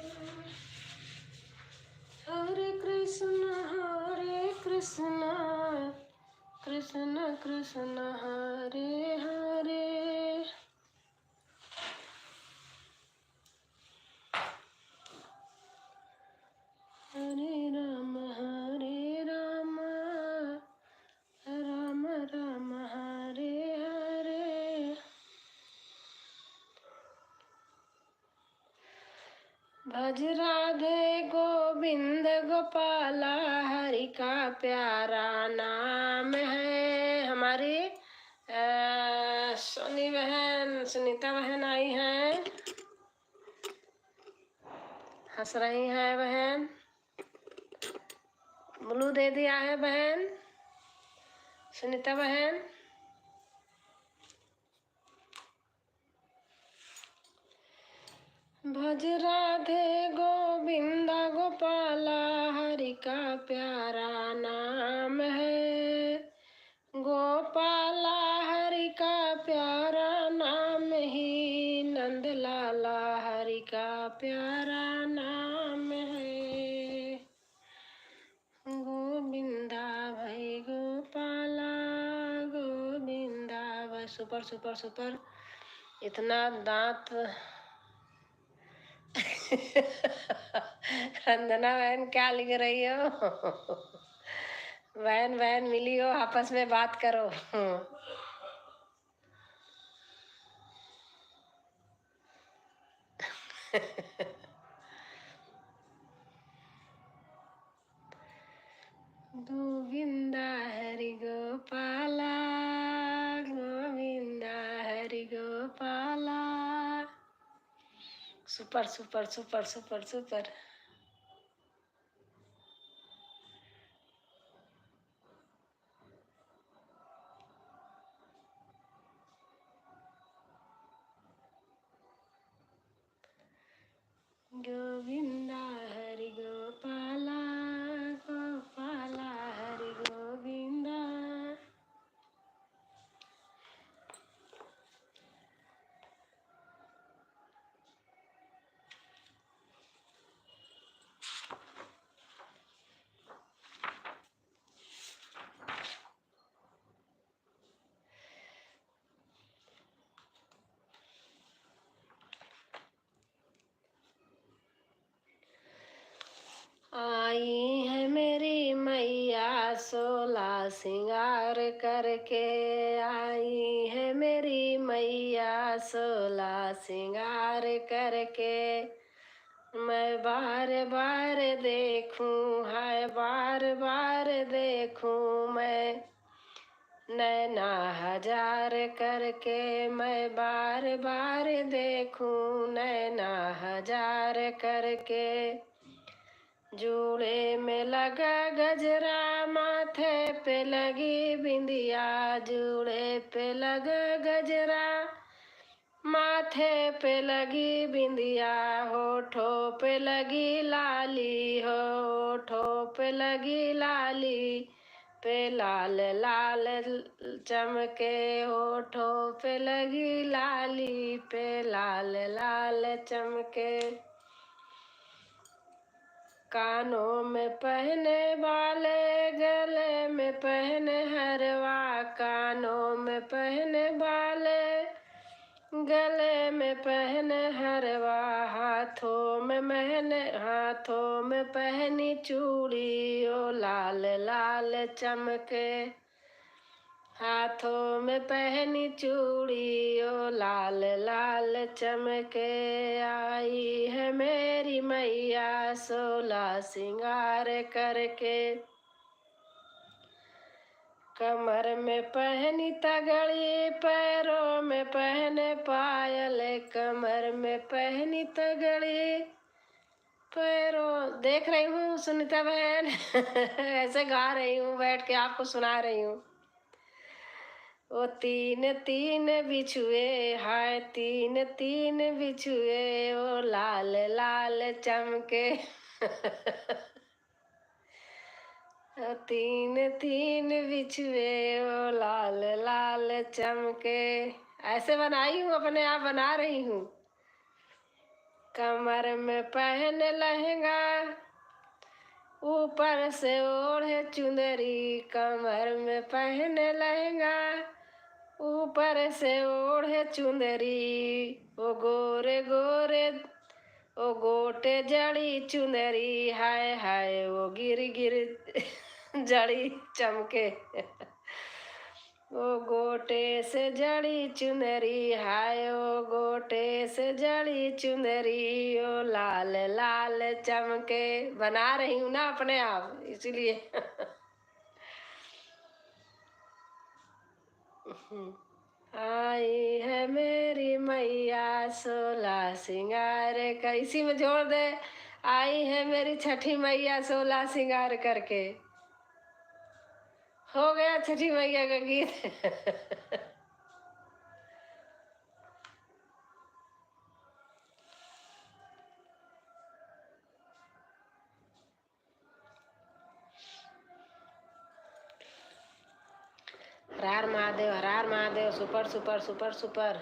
Speaker 1: हरे कृष्ण कृष्ण कृष्ण हरे हरे। हरे राम राम राम हरे हरे, भज राधे गोविंद गोपाला, हरि का प्यारा नाम है। हमारी सोनी बहन, सुनीता बहन आई हैं, हंस रही है बहन। ब्लू दे दिया है बहन, सुनीता बहन। भज राधे गोविंदा गोपाला, हरि का प्यारा नाम है। गोपाला हरि का प्यारा नाम ही, नंद लाला हरि का प्यारा नाम है। गोविंदा भाई गोपाला, गोविंदा भाई। Super super super. इतना दांत रंजना बहन क्या लिख रही हो? बहन बहन मिली हो, आपस में बात करो। Govinda Hari Gopala, Govinda Hari Gopala. Super super super super super. Govinda Hari Gopala, Gopala Hari Govinda. आई है मेरी मैया सोला सिंगार करके, आई है मेरी मैया सोला सिंगार करके। मैं बार बार देखूं, है बार बार देखूं मैं, नैना हजार करके। मैं बार बार देखूं, नैना हजार करके। जूड़े में लगा गजरा, माथे पे लगी बिंदिया, जूड़े पे लगा गजरा, माथे पे लगी बिंदिया। होठों पे लगी लाली हो, होठों पे लगी लाली, पे लाल लाल चमके। होठों पे लगी लाली, पे लाल लाल चमके। कानों में पहने वाले, गले में पहने हरवा, कानों में पहने वाले, गले में पहने हरवा। हाथों में पहनी चूड़ी, ओ लाल लाल चमके। हाथों में पहनी चूड़ी, ओ लाल लाल चमके। आई है मेरी मैया सोला सिंगार करके। कमर में पहनी तगड़ी, पैरों में पहने पायल, कमर में पहनी तगड़ी, पैरों। देख रही हूँ सुनीता बहन। ऐसे गा रही हूँ, बैठ के आपको सुना रही हूँ। ओ तीन तीन बिछुए, हाय तीन तीन बिछुए, ओ लाल लाल चमके। ओ तीन तीन बिछुए, ओ लाल लाल चमके। ऐसे बनाई हूँ, अपने आप बना रही हूँ। कमर में पहन लहंगा, ऊपर से ओढ़े चुंदरी। कमर में पहन लहंगा, ऊपर से ओढ़े चुंदरी। ओ गोरे गोरे, ओ गोटे जड़ी चुंदरी, हाय हाय वो गिर गिर जड़ी चमके। ओ गोटे से जड़ी चुंदरी, हाय ओ गोटे से जड़ी चुंदरी, ओ लाल लाल चमके। बना रही हूँ ना अपने आप, इसीलिए। आई है मेरी मैया सोलह सिंगार का, इसी में जोड़ दे। आई है मेरी छठी मैया सोलह सिंगार करके। हो गया छठी मैया का गीत। Har Har Mahadev, super super super super.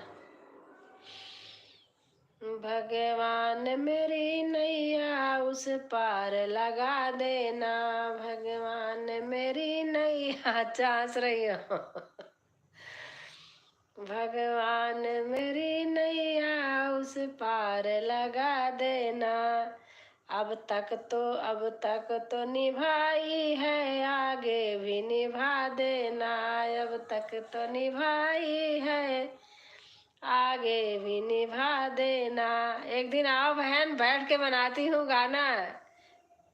Speaker 1: भगवान मेरी नैया उस पार लगा देना, भगवान मेरी नैया चांस रही हो। भगवान मेरी नैया उस पार लगा देना। अब तक तो निभाई है, आगे भी निभा देना। अब तक तो निभाई है, आगे भी निभा देना। एक दिन आओ बहन, बैठ के बनाती हूँ गाना।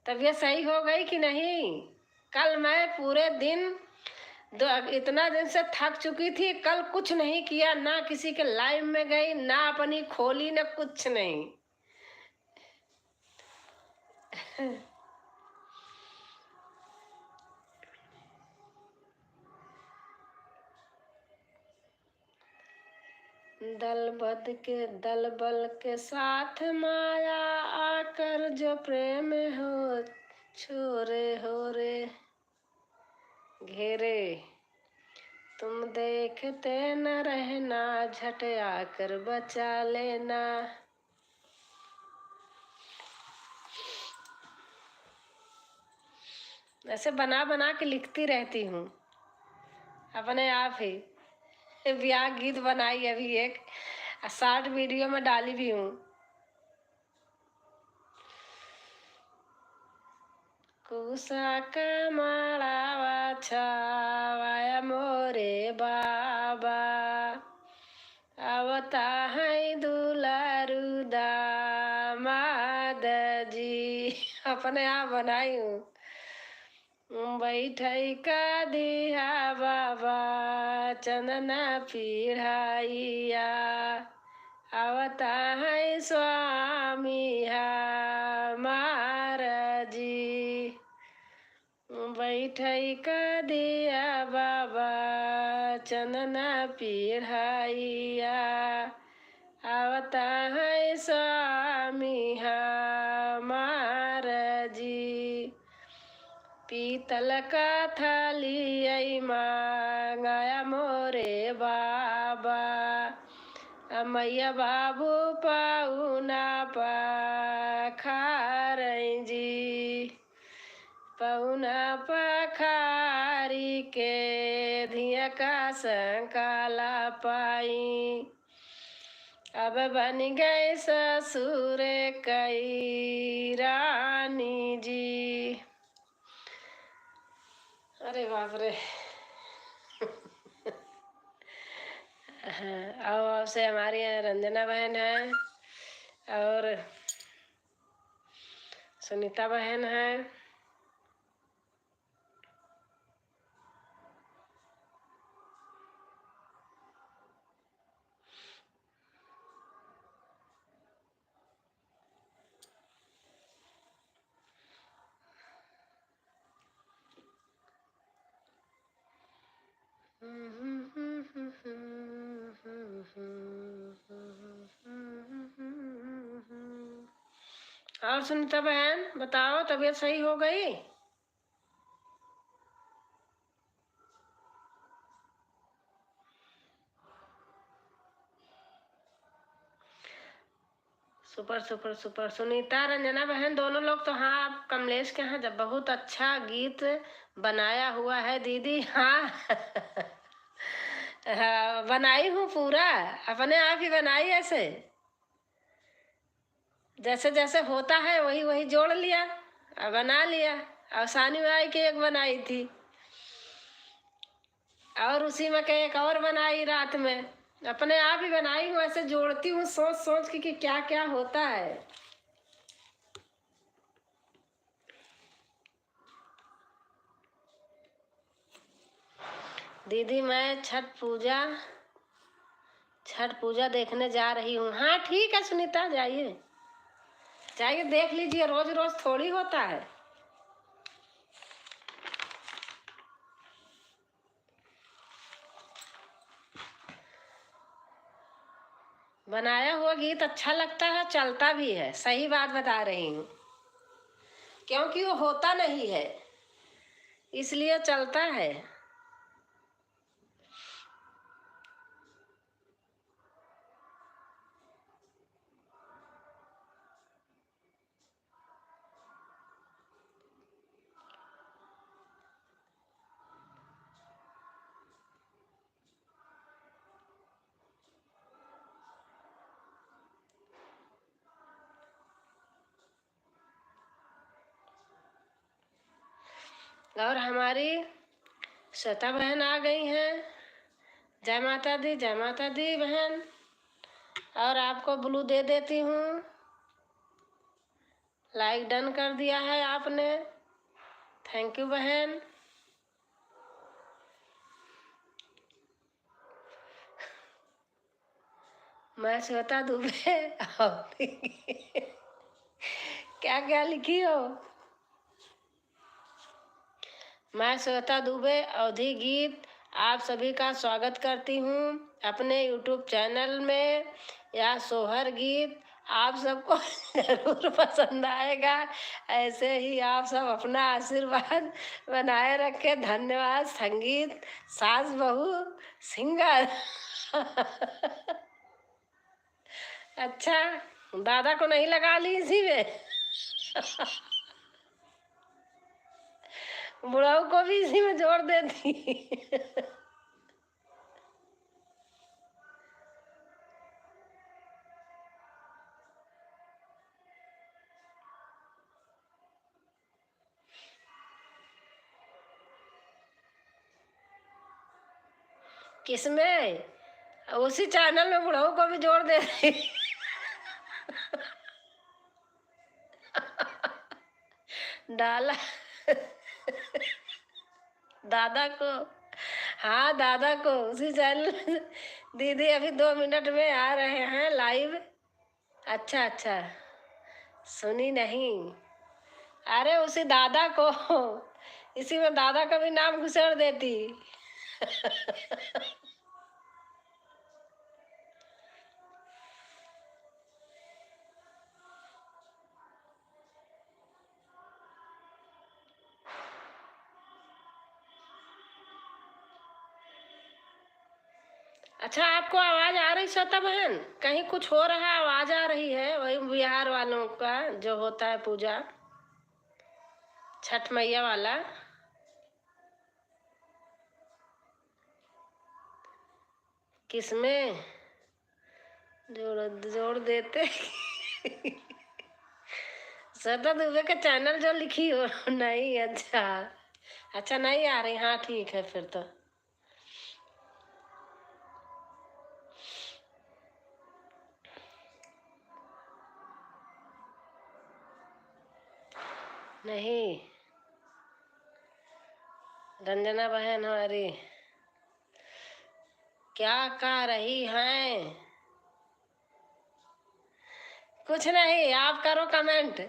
Speaker 1: तबीयत सही हो गई कि नहीं? कल मैं पूरे दिन इतना दिन से थक चुकी थी। कल कुछ नहीं किया, ना किसी के लाइव में गई, ना अपनी खोली, ना कुछ नहीं। दल बल के साथ माया, आकर जो प्रेम हो छोरे हो रे घेरे। तुम देखते न रहना, झट आकर बचा लेना। ऐसे बना बना के लिखती रहती हूँ अपने आप ही। ब्याह गीत बनाई अभी एक, शॉर्ट वीडियो में डाली भी हूँ। कुसा का माड़ावा छावाया मोरे बाबा, आवता है दुलारू दामाद जी। अपने आप बनाई हूँ। बैठई का दिया बाबा चंदना पीढ़ाइया, आवता है स्वामी महाराज जी। बैठई का दिया बाबा चंदना पीढ़ाइया, आवता है स्वामी महाराज जी। पीतल का थाली आई मांगाया मोरे बाबा, मैया बाबू पाउना पखार जी। पौना पखारी के धिया का संकाला पाई, अब बन गए ससुर कई रानी जी। अरे बाप रे। हाँ, और आपसे हमारी यहाँ रंजना बहन है और सुनीता बहन है। और सुनीता बहन बताओ, तबीयत सही हो गई? Super super super. Sunita Ranjana बहन दोनों लोग तो, हाँ, आप कमलेश के यहाँ जब बहुत अच्छा गीत बनाया हुआ है दीदी। हाँ। हाँ, बनाई हूँ पूरा, अपने आप ही बनाई ऐसे, जैसे जैसे होता है वही वही जोड़ लिया और बना लिया। और सानी माई की एक बनाई थी, और उसी में के एक और बनाई रात में। अपने आप ही बनाई हूँ, ऐसे जोड़ती हूँ सोच सोच के कि क्या क्या होता है। दीदी मैं छठ पूजा देखने जा रही हूँ। हाँ ठीक है सुनीता, जाइए जाइए, देख लीजिए, रोज रोज थोड़ी होता है। बनाया हुआ गीत अच्छा लगता है, चलता भी है, सही बात बता रही हूँ, क्योंकि वो होता नहीं है इसलिए चलता है। और हमारी श्वेता बहन आ गई हैं। जय माता दी, जय माता दी बहन। और आपको ब्लू दे देती हूँ, लाइक डन कर दिया है आपने, थैंक यू बहन। मैं श्वेता दुबे क्या क्या लिखी हो? मैं श्वेता दुबे अवधि गीत आप सभी का स्वागत करती हूँ अपने यूट्यूब चैनल में। यह सोहर गीत आप सबको जरूर पसंद आएगा। ऐसे ही आप सब अपना आशीर्वाद बनाए रखें। धन्यवाद। संगीत सास बहू सिंगर। अच्छा, दादा को नहीं लगा ली इसी में? बुढ़ाऊ को भी इसी में जोड़ देती। किसमें? उसी चैनल में बुढ़ाऊ को भी जोड़ देती। डाला दादा को, हाँ दादा को उसी चैनल में। दीदी अभी 2 मिनट में आ रहे हैं लाइव। अच्छा अच्छा, सुनी नहीं। अरे उसी दादा को, इसी में दादा का भी नाम घुसेड़ देती। अच्छा, आपको आवाज आ रही श्वेता बहन? कहीं कुछ हो रहा है, आवाज आ रही है, वही बिहार वालों का जो होता है पूजा, छठ मैया वाला। किसमें जोड़ जोड़ देते? श्वेता दुबे का चैनल जो लिखी हो। नहीं, अच्छा अच्छा, नहीं आ रही। हाँ ठीक है फिर तो। नहीं, रंजना बहन हमारी क्या कह रही हैं? कुछ नहीं, आप करो कमेंट।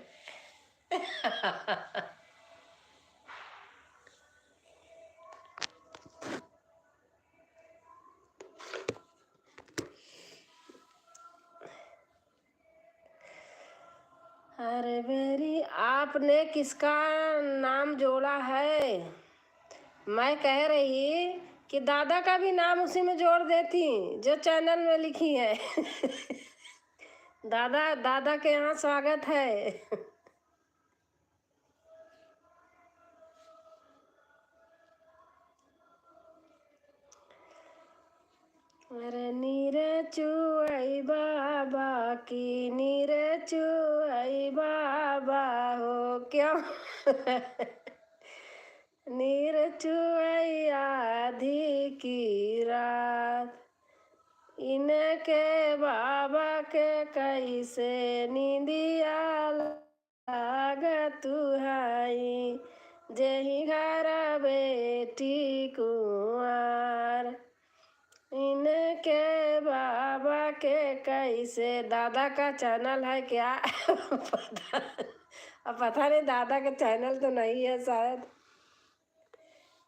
Speaker 1: अरे आपने किसका नाम जोड़ा है? मैं कह रही कि दादा का भी नाम उसी में जोड़ देती जो चैनल में लिखी है। दादा दादा के यहाँ स्वागत है। अरे नीरे चुआई बाबा की, नीरे चुआई बाबा हो क्यों। नीर चुआई आधी की रात, इनके बाबा के कैसे नींदिया लागत तुहाई, जेही घर बेटी कुंवर, इनके बाबा के कैसे। दादा का चैनल है क्या? अब पता नहीं, दादा का चैनल तो नहीं है शायद।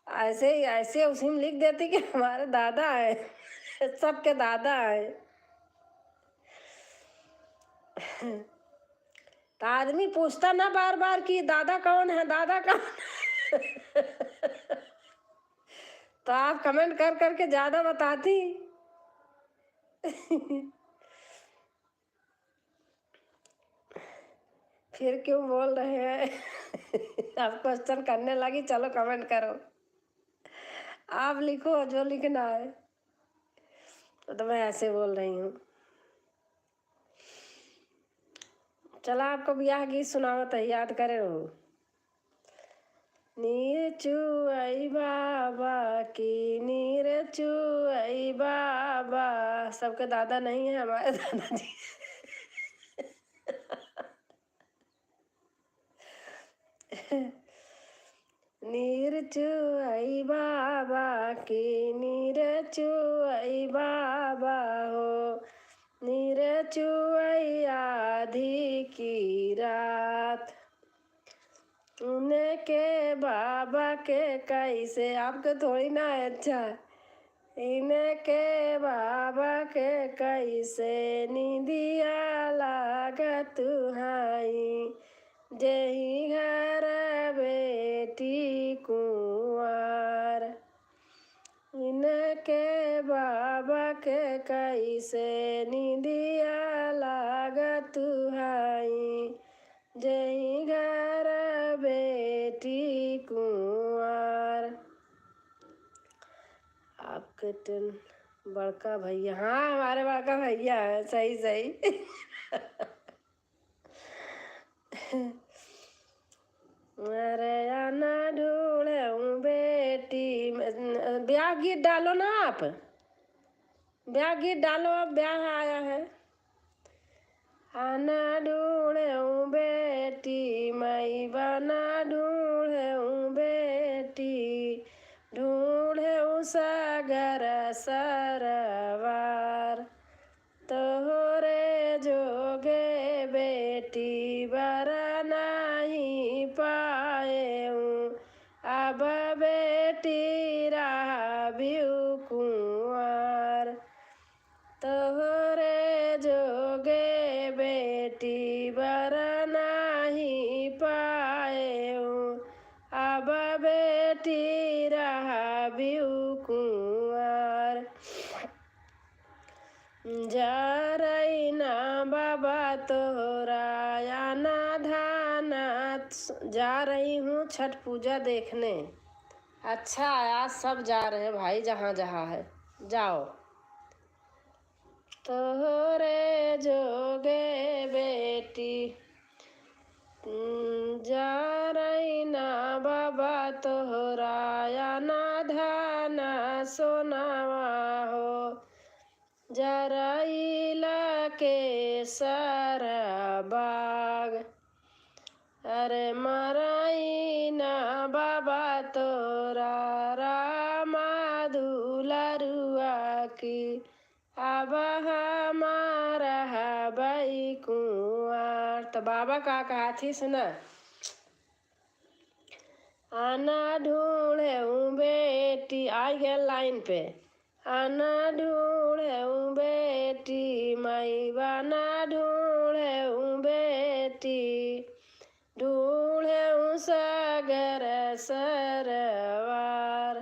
Speaker 1: ऐसे उसी में लिख देती कि हमारे दादा है। सबके दादा है। तो आदमी पूछता ना बार बार कि दादा कौन है, दादा कौन है। तो आप कमेंट कर करके ज्यादा बताती। फिर क्यों बोल रहे हैं? आप क्वेश्चन करने लगी, चलो कमेंट करो, आप लिखो जो लिखना है। तो मैं ऐसे बोल रही हूँ। चला आपको ब्याह गीत सुनाओ तो याद करे हो। नीर चुआई बाबा की, नीर चुआई बाबा। सबके दादा नहीं है, हमारे दादाजी। नीर चुआई बाबा की, नीर चुआई बाबा हो, नीर चुआई आधी की रात, उनके बाबा के कैसे। आपको थोड़ी ना है अच्छा। इनके बाबा के कैसे नींदिया लागत तुहाई, जेही घर बेटी कुंवर, इनके बाबा के कैसे नींदिया लागत तुहाई, जेही घर बेटी कुंवर। आपके टन बड़का भैया, हाँ हमारे बड़का भैया है। सही सही। अरे आना ढूंढे हूँ बेटी। ब्याह गीत डालो ना आप, ब्याह गीत डालो, अब ब्याह आया है। आना ढूंढे हूँ बेटी, मई बना ढूंढे हूँ बेटी, ढूंढे हूँ सागर सरवार, तोहरे जोगे बेटी बरा नहीं पाए हूँ, अब बेटी रहा बिउ कुंवर, तोहरे जोगे बेटी बरा नहीं पाए हूँ, अब बेटी रहा बिउ कुंवर। जा रही ना बाबा तोहरा आना धाना, जा रही हूँ छठ पूजा देखने। अच्छा आज सब जा रहे हैं भाई, जहाँ जहाँ है जाओ। तोहरे जोगे बेटी, जा रही ना बाबा तोहरा आना धाना सोनावा हो, जराइला के सारा बाग, अरे मराई ना बाबा तोरा रामा दुलारुआ की, अब हमारा बाई कुंवर। तो बाबा का कहा थी सुना। आना ढूंढे हूँ बेटी, आ गया लाइन पे। आना ढूंढे हूँ बेटी, मई बना ढूंढे हूँ बेटी, ढूंढ सगर सरवार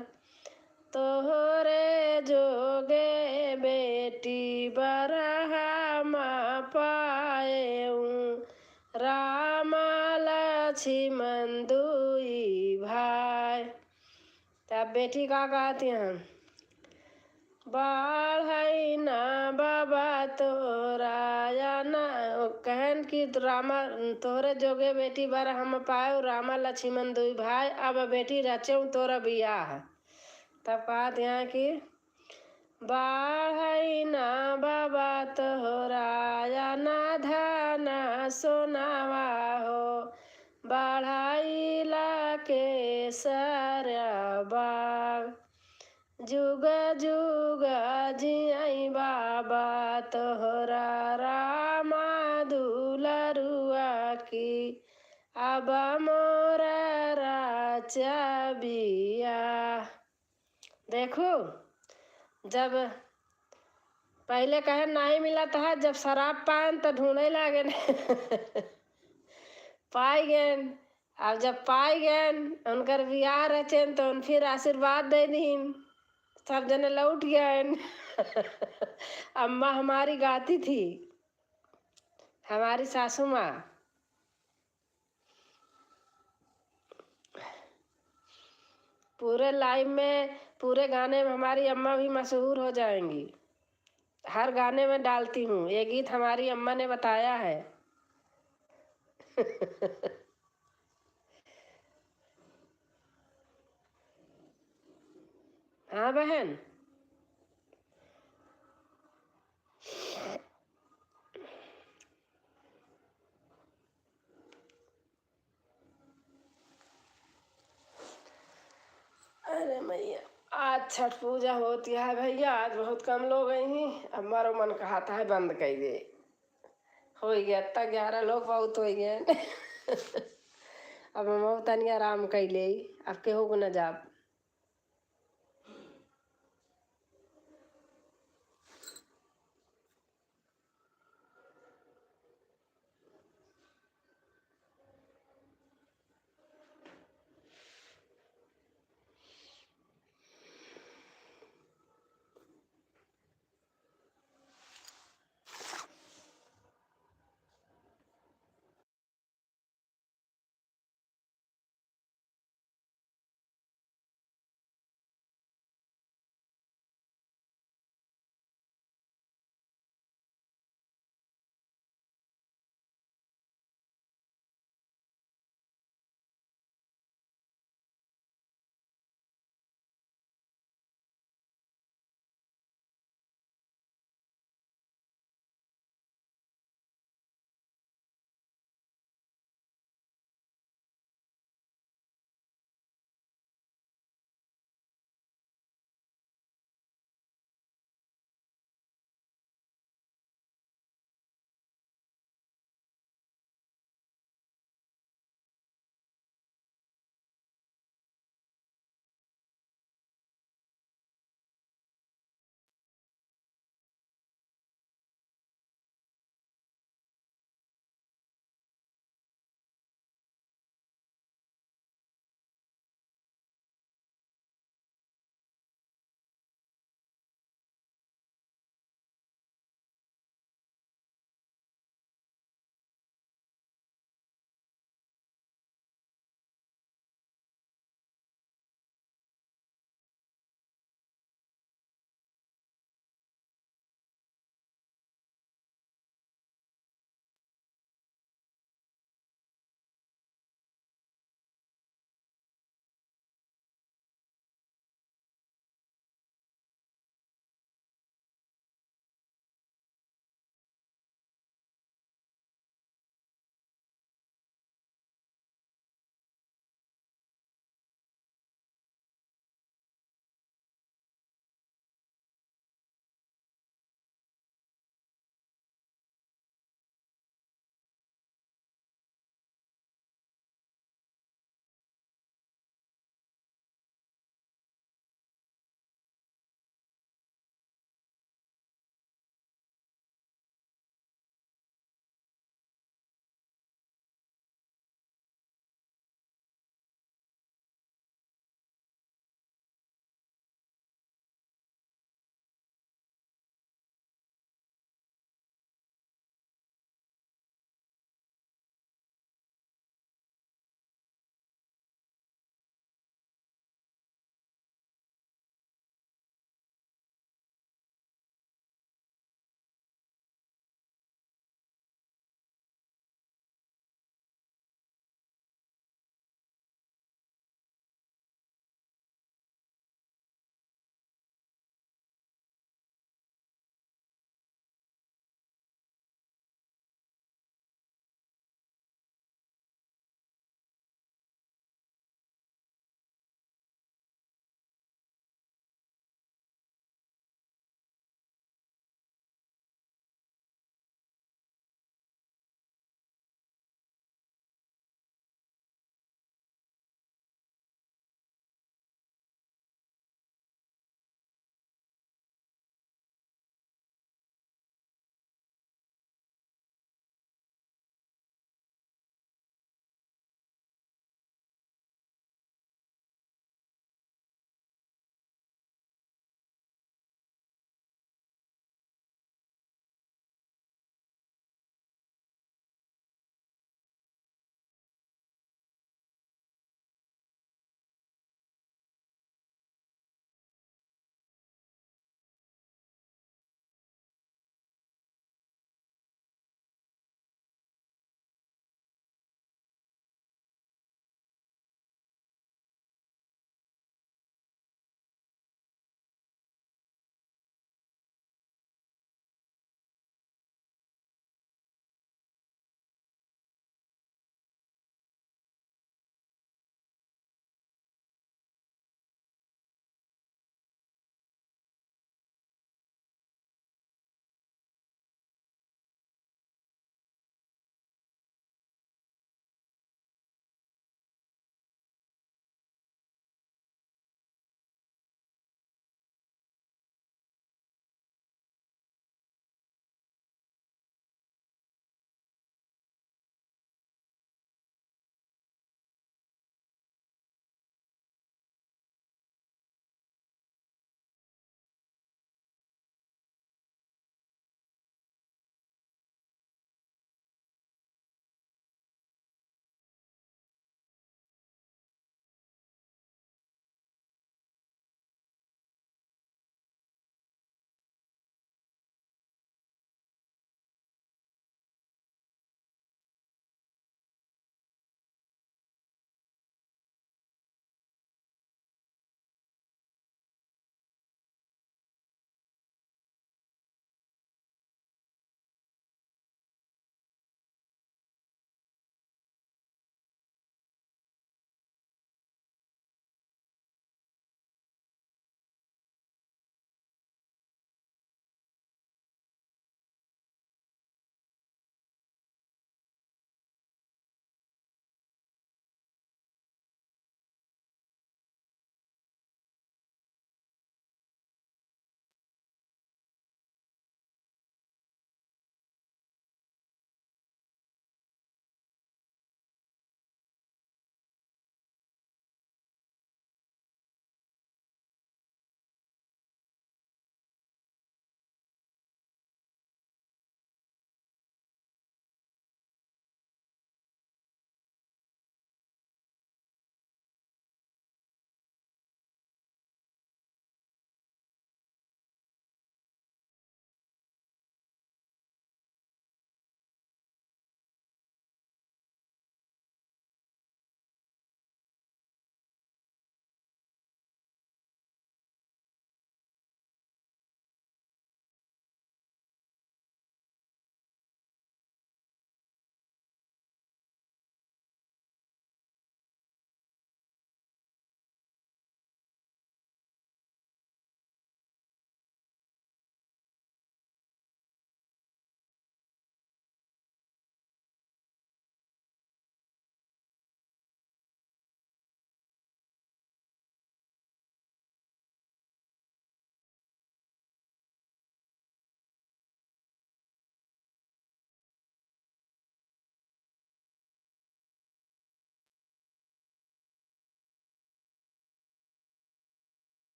Speaker 1: तोहरे जोगे बेटी बरहम पाएऊँ राम लक्ष्मण दुई भाई। तब बेटी का कहती हैं बढ़ई ना बाबा तोरा या ना कहन की रामा तोरे जोगे बेटी बर हम पाए रामा लक्ष्मण दुई भाई अब बेटी रचे तोरा बियाह। तब कहते हैं कि बढ़ई ना बाबा तोरा या ना धना सोनावा हो बढ़ाई ला के सरबाग जुग जुग जियाई बाबा तोहरा रामा दुलरुआ की अब मोर राचा बिया। देखो जब पहले कहे नहीं मिला था जब शराब पान तो ढूंढे लागे पाई गए। अब जब पाई गए उनकर बियाह रचेन तो उन फिर आशीर्वाद दे दीन सब जने लौट गए अम्मा हमारी गाती थी हमारी सासू माँ। पूरे लाइव में पूरे गाने में हमारी अम्मा भी मशहूर हो जाएंगी। हर गाने में डालती हूँ ये गीत हमारी अम्मा ने बताया है हाँ बहन। अरे मैया आज छठ पूजा होती है भैया आज बहुत कम लोग गई ही अब मारो मन कहता है बंद कर दे हो गया तक 11 लोग बहुत हो गए अब हम तनी आराम कर ले अब केहू को न जाब।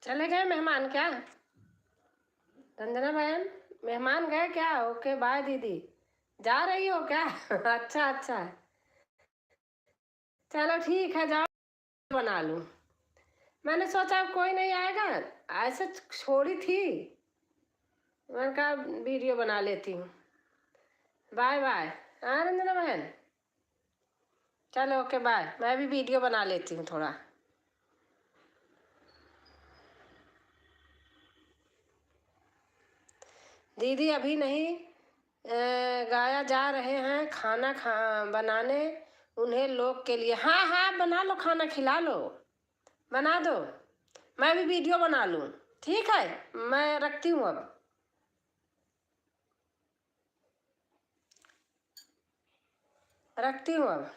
Speaker 1: चले गए मेहमान क्या? रंजना बहन, मेहमान गए क्या? ओके बाय दीदी। जा रही हो क्या? अच्छा अच्छा, चलो ठीक है, जाओ बना लूँ। मैंने सोचा अब कोई नहीं आएगा, ऐसे छोड़ी थी, मैंने कहा वीडियो बना लेती हूँ। Bye bye. हाँ रंजना बहन, चलो ओके बाय, मैं भी वीडियो बना लेती हूँ थोड़ा। दीदी अभी नहीं, गाया जा रहे हैं खाना बनाने उन्हें लोग के लिए। हाँ हाँ बना लो, खाना खिला लो, बना दो, मैं भी वीडियो बना लूँ। ठीक है, मैं रखती हूँ अब, रखती हूँ अब।